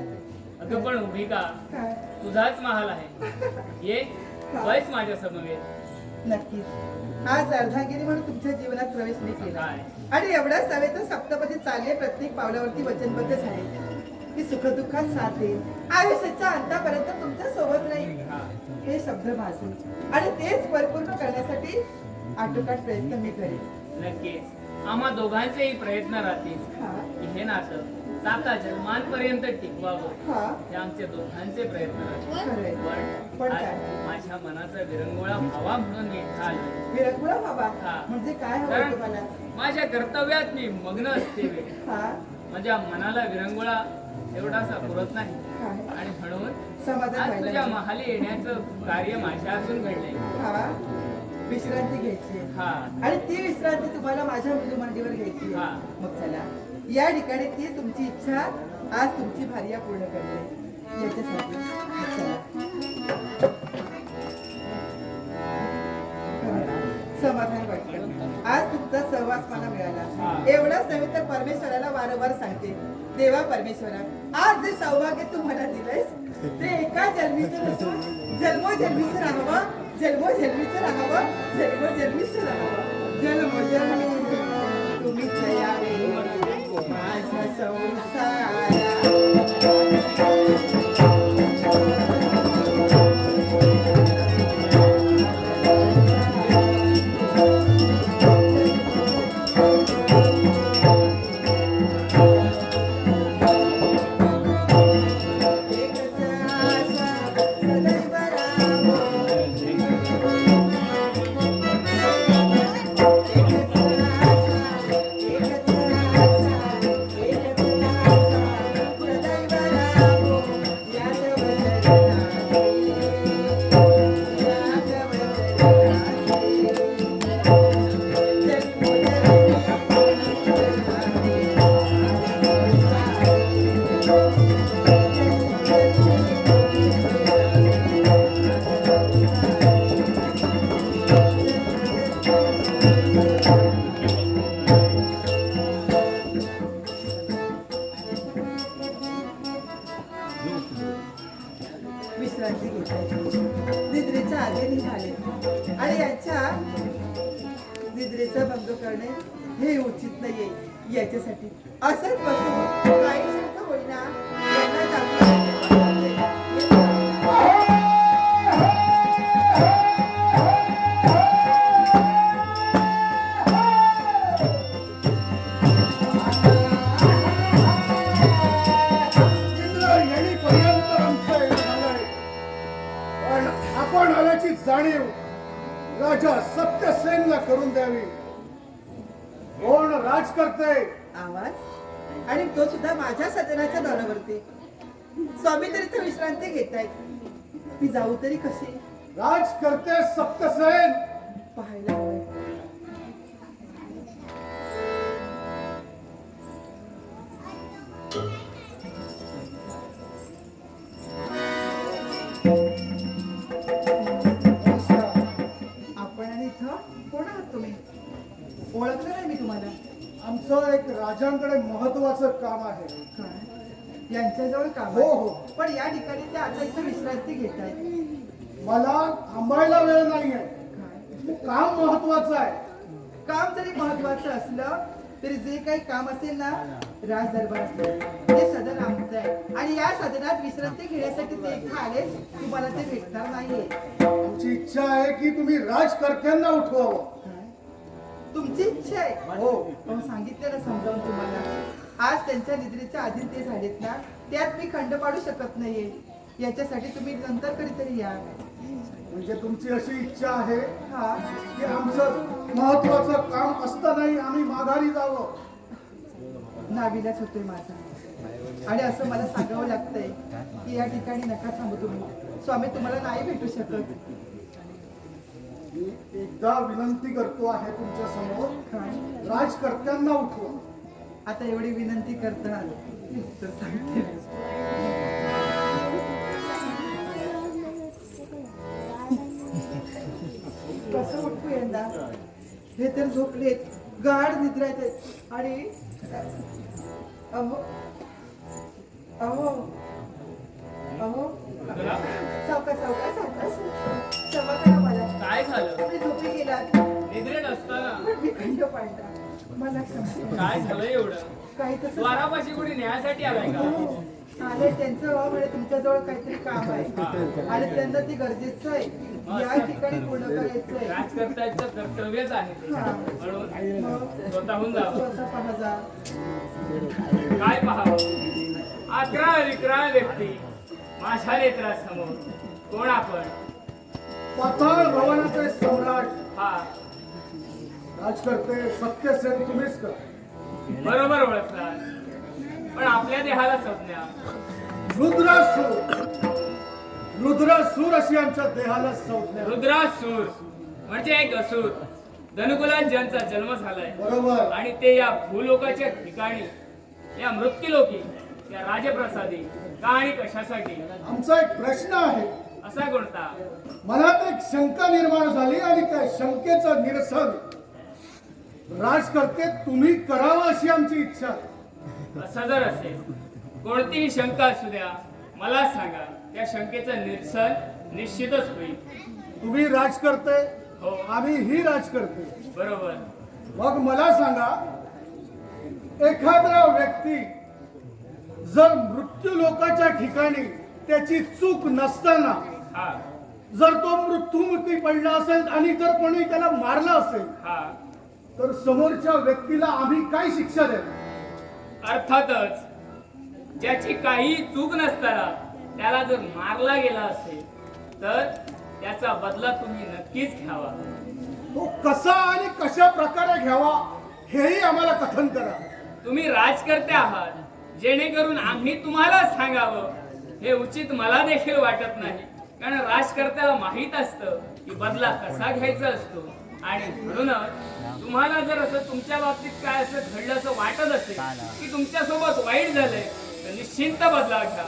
अगं पण उभी का? काय? तुझाच महाल आहे. ये बस माझ्या समवेत. नक्कीच आज अर्धांगिनी म्हणून तुमच्या जीवनात प्रवेश मी केला काय? आणि एवढ्याच नव्हे तर सप्तपदी चालले प्रत्येक पावलावरती वचनबद्ध झाले की सुखदुःखात साथ देईल, आयुष्याच्या अंतापर्यंत तुमच्या सोबत राहील. हा. हे शब्द माझे आणि तेच परिपूर्ण करण्यासाठी आटोकाट प्रयत्न मी करेन. नक्कीच आम्हा दोघांचेही प्रयत्न राहतील हा की हे नातं 7 जन्मांपर्यंत टिकवावं. हा हे आमचे दोघांचे प्रयत्न राहतील. खरंय. पण पण आज काय? माझ्या मनाचा विरंगुळा व्हावा म्हणून मी इथं आलो. विरंगुळा बाबा हा. म्हणजे काय हवं कारण तुम्हाला? माझ्या कर्तव्यात मी मग्न असते वेळी हा माझ्या मनाला विरंगुळा एवढासा पुरत नाही काय? आणि म्हणून समाधान आज व्हायला तुझ्या लागलं. महाली येण्याचं कार्य माझ्या हातून घडलंय. हा विश्रांती घ्यायची हा आणि ती विश्रांती तुम्हाला माझ्या मृदुमांडीवर घ्यायची हा. मग चला या ठिकाणी ती तुमची इच्छा आज तुमची भार्या पूर्ण करते याच्यासाठी चला. समाधान वाटलं. आज तुमचा सहवास मला मिळाला. एवढंच नव्हे तर परमेश्वराला वारंवार सांगते, देवा परमेश्वरा, आज जे सौभाग्य तू मला दिलंयस ते एका जन्मीचं नसून जन्मोजन्मीचं राहावं, जन्मोजन्मीचं राहावं, जन्मोजन्मीचं राहावं. जन्मोजन्मी तुम्हीच यावे माझ्या संसारात. विश्रांती घेतली. निद्रेच्या आधी निघाले आणि यांच्या निद्रेचा भंग करणे हे उचित नाहीये. याच्यासाठी असंच बसून काही शंका होईना यांना जागृत इंद्र येणीपर्यंत आमचं येणं झालंय. पण आपण आल्याची जाणीव राजा सत्यसेनला करून द्यावी. कोण राज करते? आवाज आणि तो सुद्धा माझ्या सदनाच्या दारावरती. स्वामी तरी इथे विश्रांती घेतायत. मी जाऊ तरी कशी? राज करते सत्यसेन. पाहायला हवंय. आपण आणि इथं कोण आहात तुम्ही? ओळखलं नाही मी तुम्हाला. आमचं एक राजांकडे महत्वाचं काम आहे. काय? यांच्याजवळ काम हो, आहे? हो. पण या ठिकाणी ते आता इथं विश्रांती घेत आहेत. मला थांबायला वेळ नाहीये. काय? काम महत्वाचं आहे. काम जरी महत्वाचं असलं तरी जे काही काम असेल ना राज दरबारात ते सदन आमचं आहे आणि या सदनात विश्रांती घेण्यासाठी ते इथं आले. तुम्हाला ते भेटणार नाहीये. आमची इच्छा आहे की तुम्ही राजकर्त्यांना उठवावं. काय? तुमची इच्छा आहे? हो. पण सांगितलं ना समजावून तुम्हाला. आज त्यांच्या निद्रेच्या अधीन ते झालेत ना, त्यात मी खंड पाडू शकत नाहीये. याच्यासाठी तुम्ही नंतर कधीतरी या. म्हणजे तुमची अशी इच्छा आहे हा की आमचं महत्वाचं काम असतानाही आम्ही माघारी जावं. नाविलाच होतोय माझा आणि असं मला सांगावं लागतंय की या ठिकाणी नका थांबू तुम्ही. स्वामी तुम्हाला नाही भेटू शकत. मी एकदा विनंती करतो आहे तुमच्या समोर, काय? राजकर्त्यांना उठवा. आता एवढी विनंती करता तर सांगते. कसं उठू यंदा? हे तर झोपलेत. गाढ निद्रायत आहे. आणि अहो अहो अहो तुला सावकाश सावकाश सावकाश क्षमा करा मला. काय झालं? तुम्ही झोपी गेलात निद्रेत असताना पण मी खंड पाडला. मला क्षमा. काय झालं एवढं? काही तसं द्वारापाशी कोणी न्यायासाठी आलाय का? हो. आले त्यांचं म्हणजे तुमच्याजवळ काहीतरी काम आहे आणि त्यांना ते गरजेचं आहे. या ठिकाणी पूर्ण करायचं आहे. राजकर्त्याचं कर्तव्यच आहे ते. हा. म्हणून मग स्वतःहून जावं. स्वतः पहा जा. काय पाहावं? 11 विक्राळ व्यक्ती माझ्या नेत्रासमोर. कोण आपण? पाताळ भवनाचे सम्राट हा राजकर्ते सत्यसेन तुम्हीच का? बरोबर ओळखला. पण आपल्या देहाला संज्ञा रुद्रासूर अशी आमच्या देहाला संज्ञा. रुद्रासूर म्हणजे एक असुर. धनुकुलात ज्यांचा जन्म झालाय बरोबर. आणि ते या भूलोकाच्या ठिकाणी या मृत्यूलोकी या राजप्रसादी का आणि कशासाठी? आमचा एक प्रश्न आहे. असा कोणता? मनात एक शंका निर्माण झाली आणि त्या शंकेचं निरसन राजकर्ते तुम्ही करावं अशी आमची इच्छा आहे. असं जर असेल, कोणतीही शंका असू द्या, मला सांगा. त्या शंकेचं निरसन निश्चितच होईल. तुम्ही राजकर्ते, हो आम्ही ही राजकर्ते. बरोबर. मग मला सांगा, एखादा व्यक्ती जर मृत्यू लोकाच्या ठिकाणी त्याची चूक नसताना हा जर तो मृत्यूमुखी पडला असेल आणि जर कोणी त्याला मारलं असेल हा तर समोरच्या व्यक्तीला आम्ही काय शिक्षा द्यावी? अर्थातच ज्याची काही चूक नसताना त्याला जर मारला गेला असेल तर त्याचा बदला तुम्ही नक्कीच घ्यावा. तो कसा आणि कशा प्रकारे घ्यावा हेही आम्हाला कथन करा. तुम्ही राजकर्ते आहात, जेणेकरून आम्ही तुम्हाला सांगावं हे उचित मला देखील वाटत नाही. कारण राजकर्त्याला माहित असतं की बदला कसा घ्यायचा असतो. आणि म्हणूनच तुम्हाला जर असं तुमच्या बाबतीत काय असं घडलं असं वाटत असेल की तुमच्या सोबत वाईट झालंय तर निश्चिंत बदला घ्या.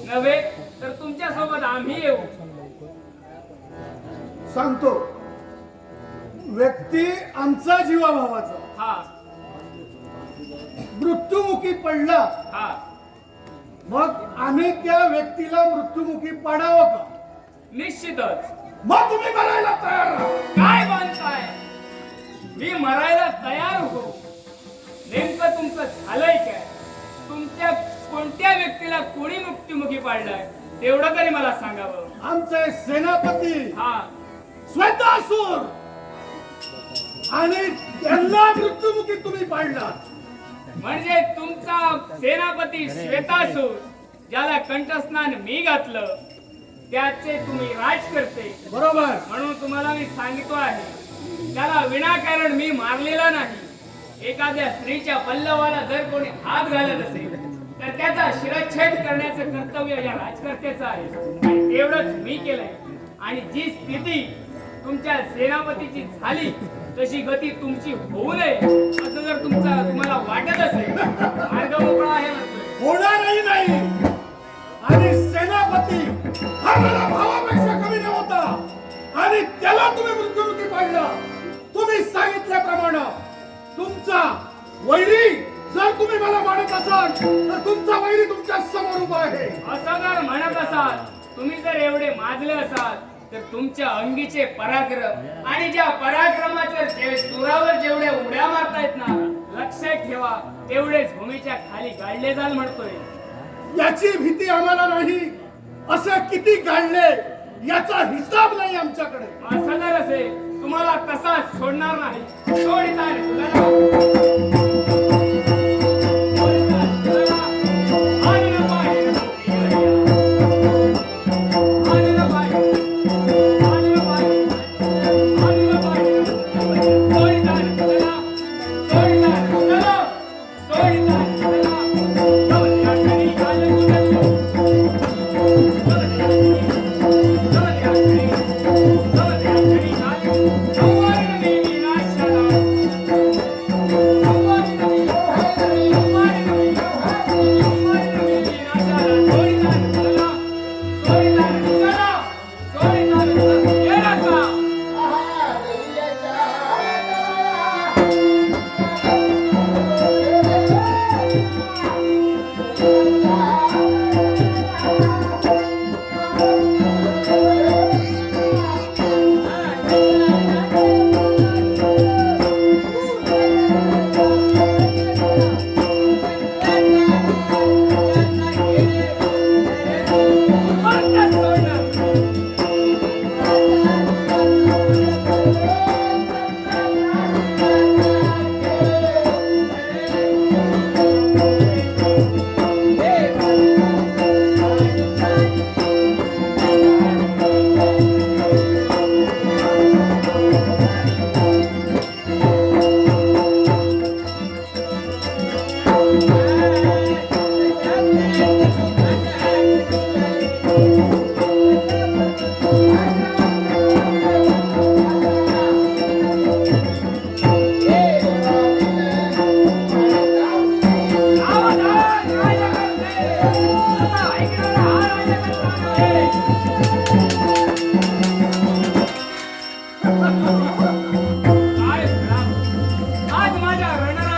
नव्हे तर तुमच्या सोबत आम्ही येऊ. सांगतो, व्यक्ती आमचा जीवाभावाचा हा मृत्युमुखी पडला, हा मग आम्ही त्या व्यक्तीला मृत्युमुखी पाडावं का? निश्चितच. मग तुम्ही मरायला तयार राहा. काय बांधताय? मी मरायला तयार हो. नेमकं तुमचं झालंय काय? तुमच्या कोणत्या व्यक्तीला कोणी मृत्युमुखी पाडलाय तेवढं तरी मला सांगावं. आमचे सेनापती हा श्वेतासूर आणि त्यांना मृत्युमुखी तुम्ही पाडला. म्हणजे तुमचा सेनापती श्वेतासूर ज्याला कंठस्नान मी घातलं त्याचे तुम्ही राजकर्ते. बरोबर. म्हणून तुम्हाला मी सांगतो आहे त्याला विनाकारण मी मारलेला नाही. एखाद्या स्त्रीच्या पल्लवाला जर कोणी हात घालत असेल तर त्याचा शिरच्छेद करण्याचं कर्तव्य या राजकर्त्याचं आहे. आणि तेवढंच मी केलंय. आणि जी स्थिती तुमच्या सेनापतीची झाली तशी गती तुमची होऊ नये असं जर तुम्हाला वाटत असेल मार्ग मोकळा आहे म्हणतोय. होणारही नाही. आणि सेनापती हा मला भावापेक्षा कमी नव्हता आणि त्याला तुम्ही मृत्युमुखी पाडला. तुम्ही सांगितल्याप्रमाणे तुमचा वैरी जर तुम्ही मला मानत असाल तर तुमचा वैरी तुमच्या समोर उभा आहे. असं जर म्हणत असाल, तुम्ही जर एवढे माजले असाल तर तुमच्या अंगीचे पराक्रम आणि ज्या पराक्रमाच्या सुरावर जेवढ्या उड्या मारतायत ना, लक्षात ठेवा तेवढेच भूमीच्या खाली गाडले जाल म्हणतोय. याची भीती आम्हाला नाही. असं किती गाडले याचा हिसाब नाही आमच्याकडे. असं जर असेल तुम्हाला तसाच सोडणार नाही. सोडिता रे तुला.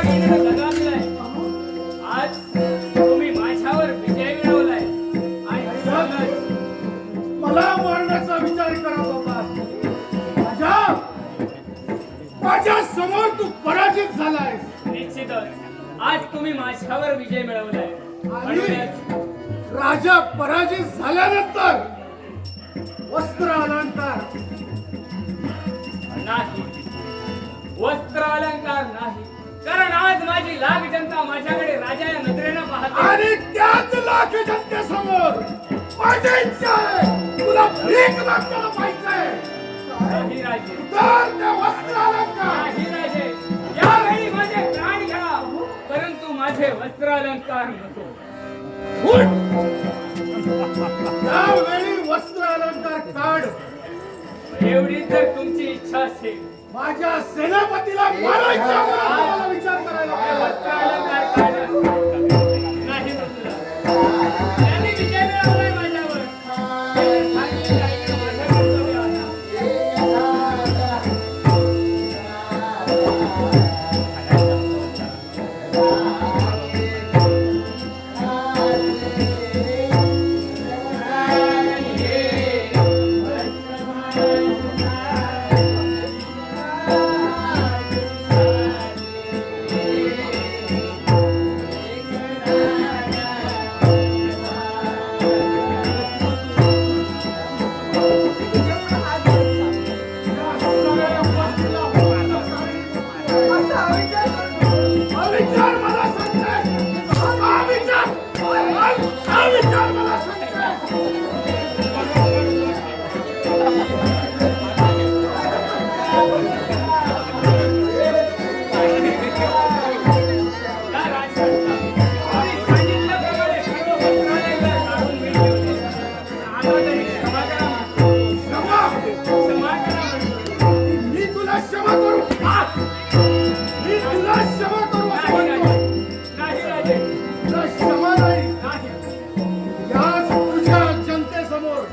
इंद्र गदावलाय. आज तुम्ही माझ्यावर विजय मिळवलाय आणि म्हणूनच मला मारण्याचा विचार करत होता. माझ्या समोर तू पराजित झालाय. निश्चितच आज तुम्ही माझ्यावर विजय मिळवलाय. म्हणूनच राजा पराजित झाल्यानंतर वस्त्र अलंकार नाही, वस्त्र अलंकार नाही, कारण आज माझी लाख जनता माझ्याकडे राजा या नजरेनं पाहते. आणि त्याच लाख जनतेसमोर माझी इच्छा आहे तुला भीक मागताना पाहिजे. नाही राजे, तर त्या वस्त्र अलंकार नाही राजे, यावेळी माझे प्राण घ्या, परंतु माझे वस्त्र अलंकार नको. त्यावेळी वस्त्र अलंकार काढ. एवढीच जर तुमची इच्छा असेल, माझ्या सेनापतीला मारायच्या अगोदर मला विचार करायला हे पाहिजे. वस्त्र अलंकार काढ. नाही म्हटलं. त्यांनी विजय मिळवलाय माझ्यावर. त्यांनी सांगितलं ऐकणं माझं कर्तव्य आहे. हा विचार मला सांगताय. हा विचार मला सांगताय. या राजकारणात आम्ही सांगितल्याप्रमाणे सर्व मंत्रालयाला काढून मिळवले. आता तरी क्षमा करा म्हणतो. क्षमा करा म्हणतो. मी तुला क्षमा करू. मी तुला क्षमा करू असं नाही म्हणतो. राजे, नाही राजे, तुला क्षमा नाही. नाही. याच तुझ्या जनतेसमोर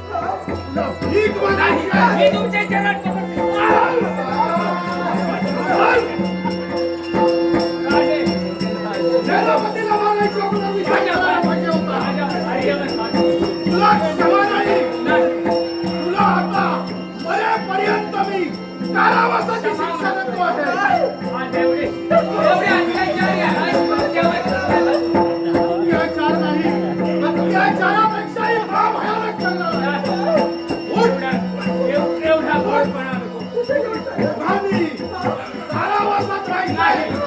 तुला भीक नाही, मागायची मी तुमचे चरण पकडतो. राजे, सेनापतीला मारायच्या अगोदर विचार करायला पाहिजे होता. माझ्या भार्येवर हात. तुला क्षमा नाही. नाही. तुला आता मरेपर्यंत मी कारावासाची शिक्षा देतो आहे. आज एवढे अत्याचार या राजकारणावर अत्याचार नाही, अत्याचारापेक्षाही भयानक करणार आहे. एवढा गोडपणा नको. दोघांनी कारावासात राहायचं.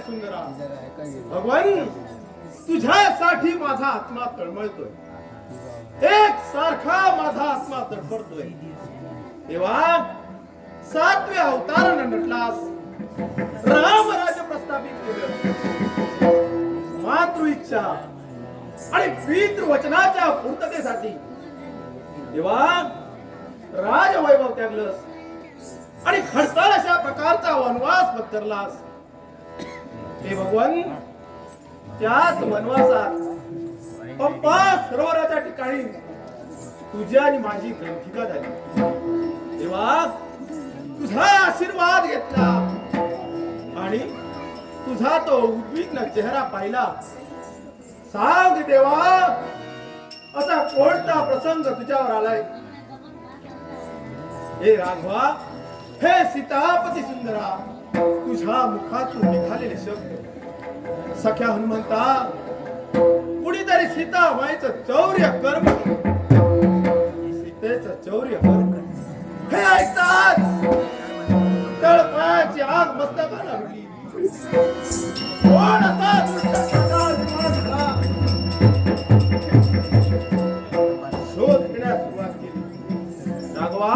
सुंदरा, भगवान तुझ्यासाठी माझा आत्मा तळमळतोय, एक सारखा माझा आत्मा तडफडतोय. तेव्हा 7व्या अवतारानं नटलास, राम राज्य प्रस्थापित केलं. मातृ इच्छा आणि पितृवचनाच्या पूर्ततेसाठी तेव्हा राजवैभव त्यागलंस आणि खडतर अशा प्रकारचा वनवास पत्करलास. हे भगवान, त्याच वनवासात पंपा सरोवराच्या ठिकाणी तुझी आणि माझी ग्रंथिका झाली. तेव्हा तुझा आशीर्वाद घेतला आणि तुझा तो उद्विग्न चेहरा पाहिला. सांग देवा, असा कोणता प्रसंग तुझ्यावर आलाय? हे राघवा, हे सीतापती सुंदरा, तुझ्या मुखातून निघालेले शब्द, सख्या हनुमंता, कुणीतरी सीता माईचं चौर्य कर्म, सीतेचं चौर्य कर्म हे ऐकतात तळपायाची आग मस्तकाला उडली. कोण असा दुष्ट प्रकार निर्माण झाला? शोध घेण्यास सुरुवात केली. राघवा,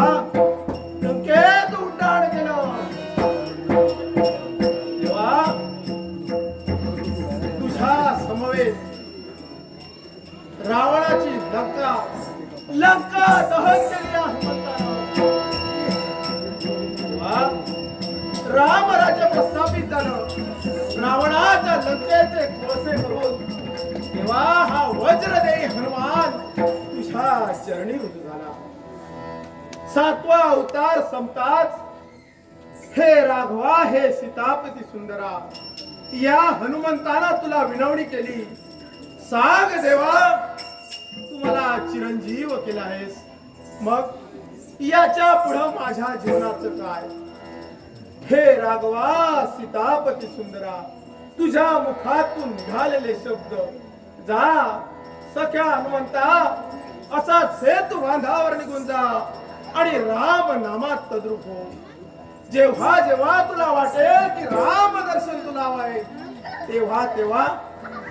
लंकेत उड्डाण केलं. तेव्हा तुझ्या समवेत रावणाची लंका दहन केली हनुमंतानं. तेव्हा राम राज्य प्रस्थापित झालं, रावणाच्या लंकेचे कोळसे करून. तेव्हा हा वज्रदेही हनुमान तुझ्या चरणी रुजू झाला. 7वा अवतार संपताच, हे राघवा, हे सीतापती सुंदरा, या हनुमंताना तुला विनवणी केली. सांग देवा, तू मला चिरंजीव केला आहेस, मग याच्या पुढं माझ्या जीवनाचं काय? हे राघवा, सीतापती सुंदरा, तुझ्या मुखातून निघालेले शब्द, जा सख्या हनुमंता, असा सेतू बांधावर निघून जा आणि राम नामात तद्रुप हो. जेव्हा जेव्हा तुला वाटेल की राम दर्शन तुला हवंय, तेव्हा तेव्हा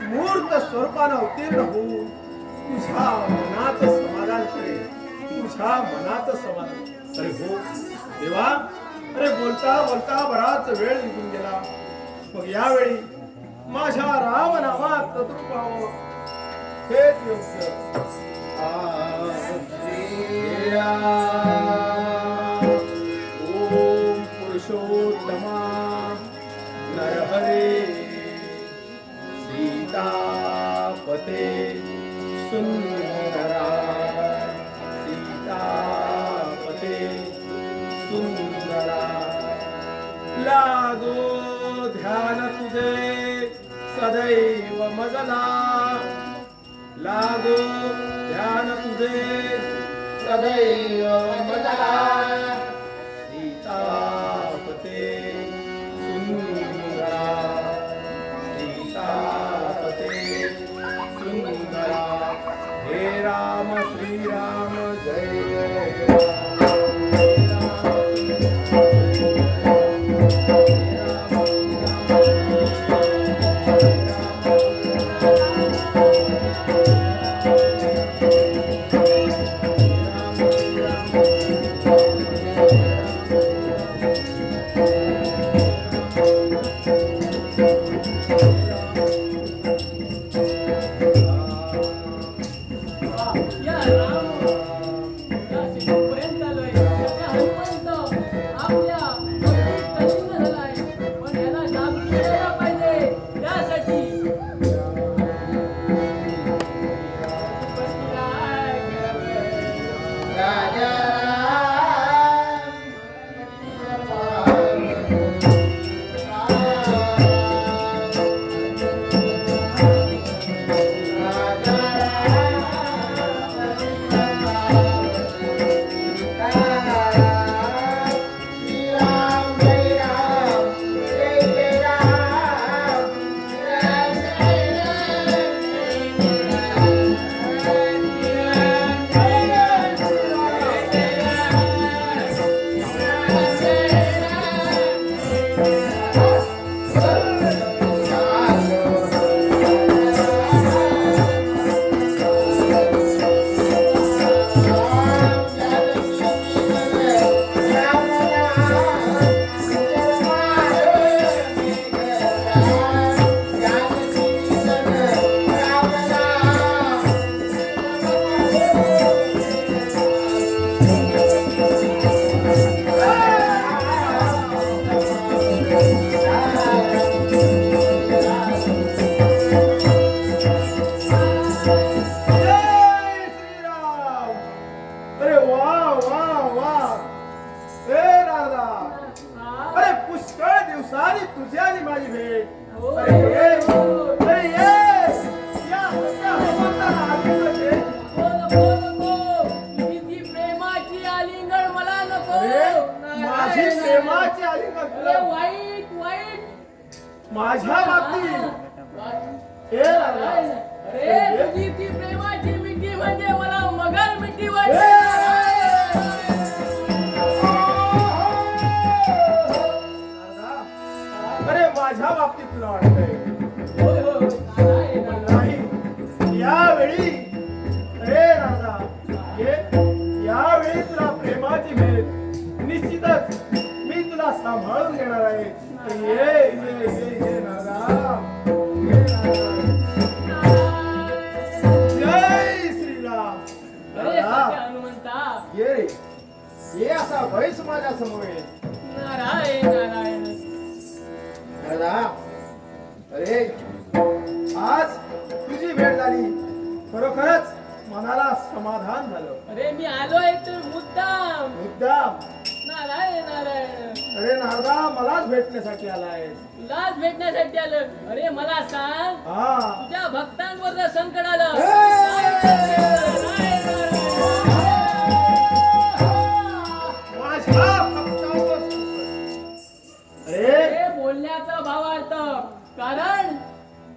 मूर्त स्वरूपानं अवतीर्ण होऊन तुझ्या मनाचं समाधान करेल, तुझ्या मनाचं समाधान. अरे हो तेव्हा, अरे बोलता बोलता बराच वेळ निघून गेला. मग यावेळी माझ्या राम नामात तद्रुप व्हावं हेच योग्य. ओम पुरुषोत्तमा नरहरे सीतापते सुंदरा, सीतापते सुंदरा. लागो ध्यान तुझे सदैव मजला, लागो ध्यान तुझे सदैव मजला. सीतापते सुंदरा, सीतापते सुंदरा. हे राम श्रीराम जय जय राम. या राम, या सीतेपर्यंत आलोय. त्या हनुमंत आपल्या कठीण झालाय, पण याला जागृत करायला पाहिजे. त्यासाठी राजा सारी तुझी आणि माझी भेट. हो. अरे ये, अरे ये. या सत्या होताना आलिंगन घे. नको नको, तुझी ती प्रेमाची आलिंगन मला नको. अरे माझी प्रेमाची आलिंगन अरे तुला वाईट वाईट माझ्या बाबतीत हे राजा. अरे तुझी ती प्रेमाची मिठी म्हणजे मला मगर मिठी वाटते. अरे माझ्या बाबतीत तुला वाटतंय पण नाही. यावेळी अरे राजा यावेळी तुला प्रेमाची भेट निश्चितच मी तुला सांभाळून घेणार आहे. तर ये ये ये ये राजा, ये राजा. जय श्रीराम. अरे राजा, सत्य हनुमंता, ये रे ये असा बैस माझ्या समोर ये. नारायण नारायण. दादा अरे आज तुझी भेट झाली खरोखरच मनाला समाधान झालं. अरे मी आलोय तर मुद्दाम. मुद्दाम नारायण नारायण. अरे नारदा मलाच भेटण्यासाठी आलाय. तुलाच भेटण्यासाठी आलं. अरे मला सांग, हा तुझ्या भक्तांवर जर संकट आलं. माझ्या भक्तावर अरे अरे बोलण्याचा भावार्थ, कारण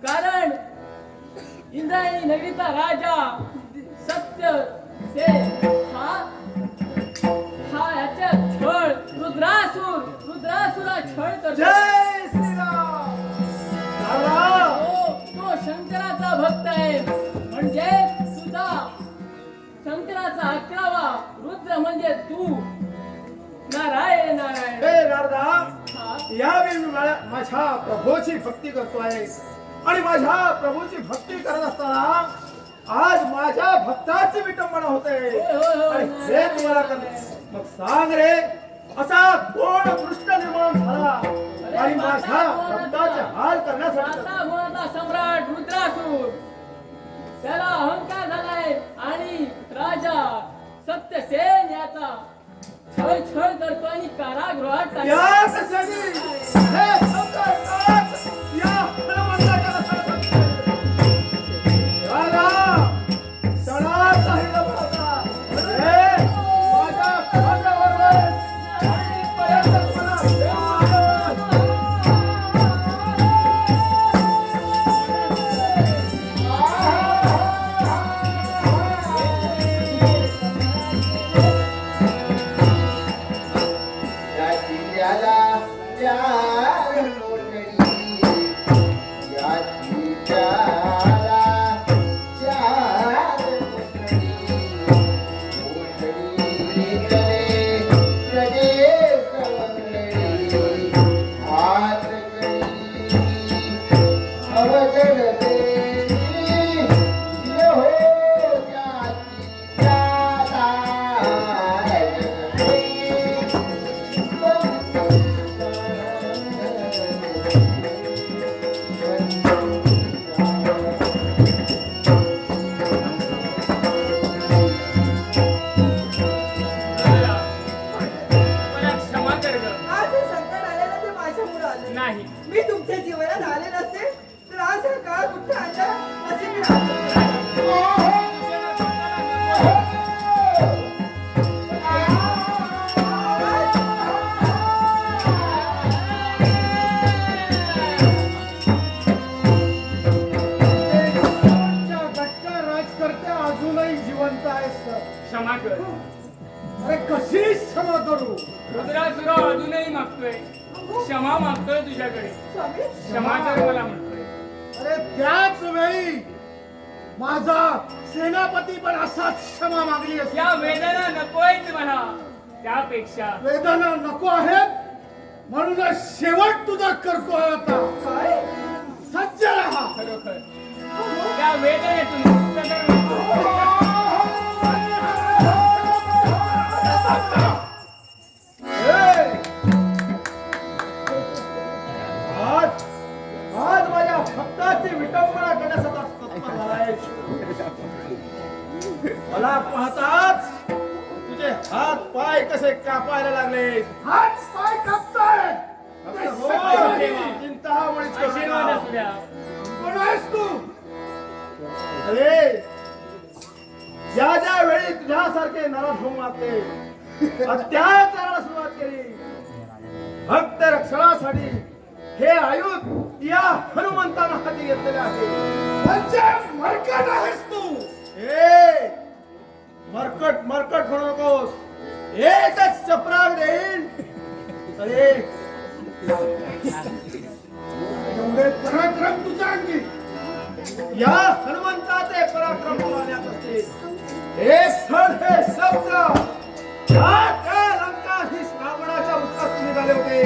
कारण इंद्रायणी नगरीचा राजा सत्य हा याच्या छळ रुद्रासुरा छळ करतो. जय श्रीराम. नारदा तो शंकराचा भक्त आहे, म्हणजे सुद्धा शंकराचा 11वा रुद्र म्हणजे तू. नारायण नारायण. हे नारदा हा. यावेळी मी माझ्या प्रभूची भक्ती करतोय आणि माझ्या प्रभूची भक्ती करत असताना आज माझ्या भक्ताची विटंबना होते. आणि हे तुम्हाला मग सांग रे, असा कोण दृष्ट निर्माण झाला आणि माझ्या भक्ताचे हाल करण्यासाठी. आता मुळातला सम्राट रुद्रासूर, त्याला अहंकार झालाय आणि राजा सत्यसेन याचा छळ करतो आणि कारागृहात टाकतो. या कशाने हे संकट या हनुमंताच्या रथात राजा सणाचाही नव्हता. अरे माझ्या खांद्यावर इथपर्यंत मला देव आलं. या जिल्ह्याला चार लोटडी, या जिल्ह्याला चार लोटडी. लोटडी करे सगळे सवंगडी, हात करी अवघड देवी, हो जाती जाता मला क्षमा कर ग. आज हे संकट आलेलं ते माझ्यामुळे आले. नाही. मी तुमच्या जीवनात आले नसते तर आज हा काळ कुठे आणला असे मी राहतो. घटका राजकर्ते अजूनही जिवंत आहेत. क्षमा कर. अरे कशी क्षमा करू. रुद्रासुरा अजूनही मागतोय, क्षमा मागतोय तुझ्याकडे. स्वामी, क्षमा कर मला म्हणतोय. अरे त्याच वेळी माझा सेनापती पण असाच क्षमा मागली असती. या वेदना नकोयत मला. त्यापेक्षा वेदना नको आहेत म्हणूनच शेवट तुझा करतोय आता. काय? सज्ज राहा. खरोखर त्या वेदनेतून मुक्त कर म्हणतो. ए! आज माझ्या भक्ताची विटंबना करण्यासाठी तत्पर झालाय. मला पाहताच तुझे हात पाय कसे कापायला लागले. हात पाय कापताय. अत्याचाराला सुरुवात केली. भक्त रक्षणासाठी हे आयुध या हनुमंतानं हाती घेतलेले आहे. म्हणजे मरकट आहेस तू. ए मरकट मरकट म्हणू नकोस. एकच चपराक देईन अरे एवढे पराक्रम तुझ्या अंगी. या हनुमंताचे पराक्रम पाहण्यात असते. एक सण हे शब्द त्या लंकाधीश रावणाच्या मुखात निघाले होते.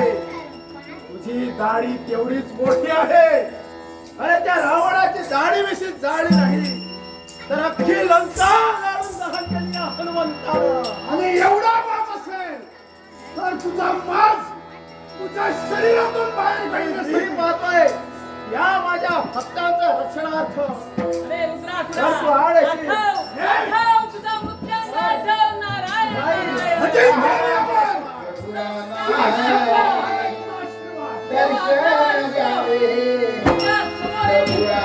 तुझी दाढी तेवढीच मोठी आहे अरे त्या रावणाची दाढी विषयी जाळी नाही तर अख्खी लंका जाळून दहन केली या हनुमंतानं. आणि एवढा बाप असेल तर तुझा माज तुझ्या शरीरातून बाहेर मी काढण्यासाठी पाहतोय या माझ्या भक्तांच्या रक्षणार्थ अरे रुद्रासुरा, तर तू आड येशील. आठव, तुझा मृत्यूंग आठव, नारायण, नारायण. म्हणजे काय आपण? दर्शन द्यावे तुझ्या समोर येईल.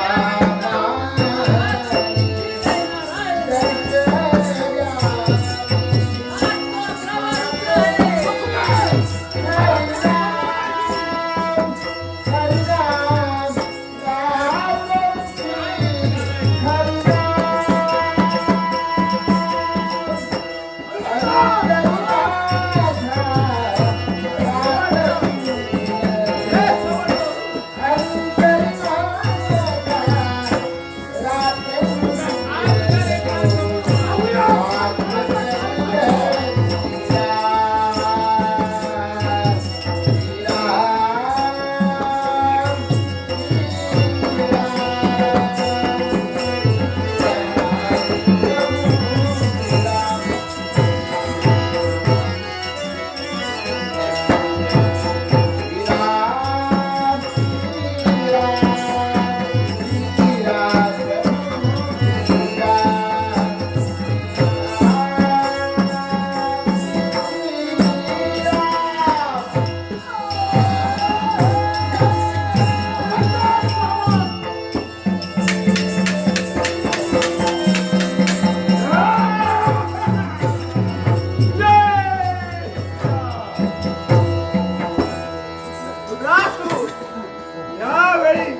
यावेळी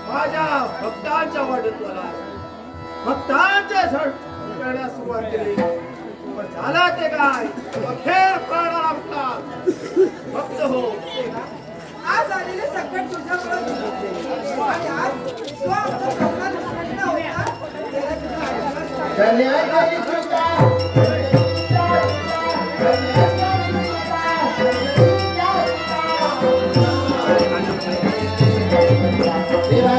माझ्या भक्तांच्या वाढीला भक्तांच्या झड करण्यास सुरुवात केली. पण झाला ते काय अखेर प्राणाला आपला भक्त हो. आज आलेले संकट तुझ्यामुळे दूर होते. आणि आज तो आमचा प्रसाद प्रसन्न होता. त्याला तुझा आशीर्वाद सांग. धन्यवाद देवा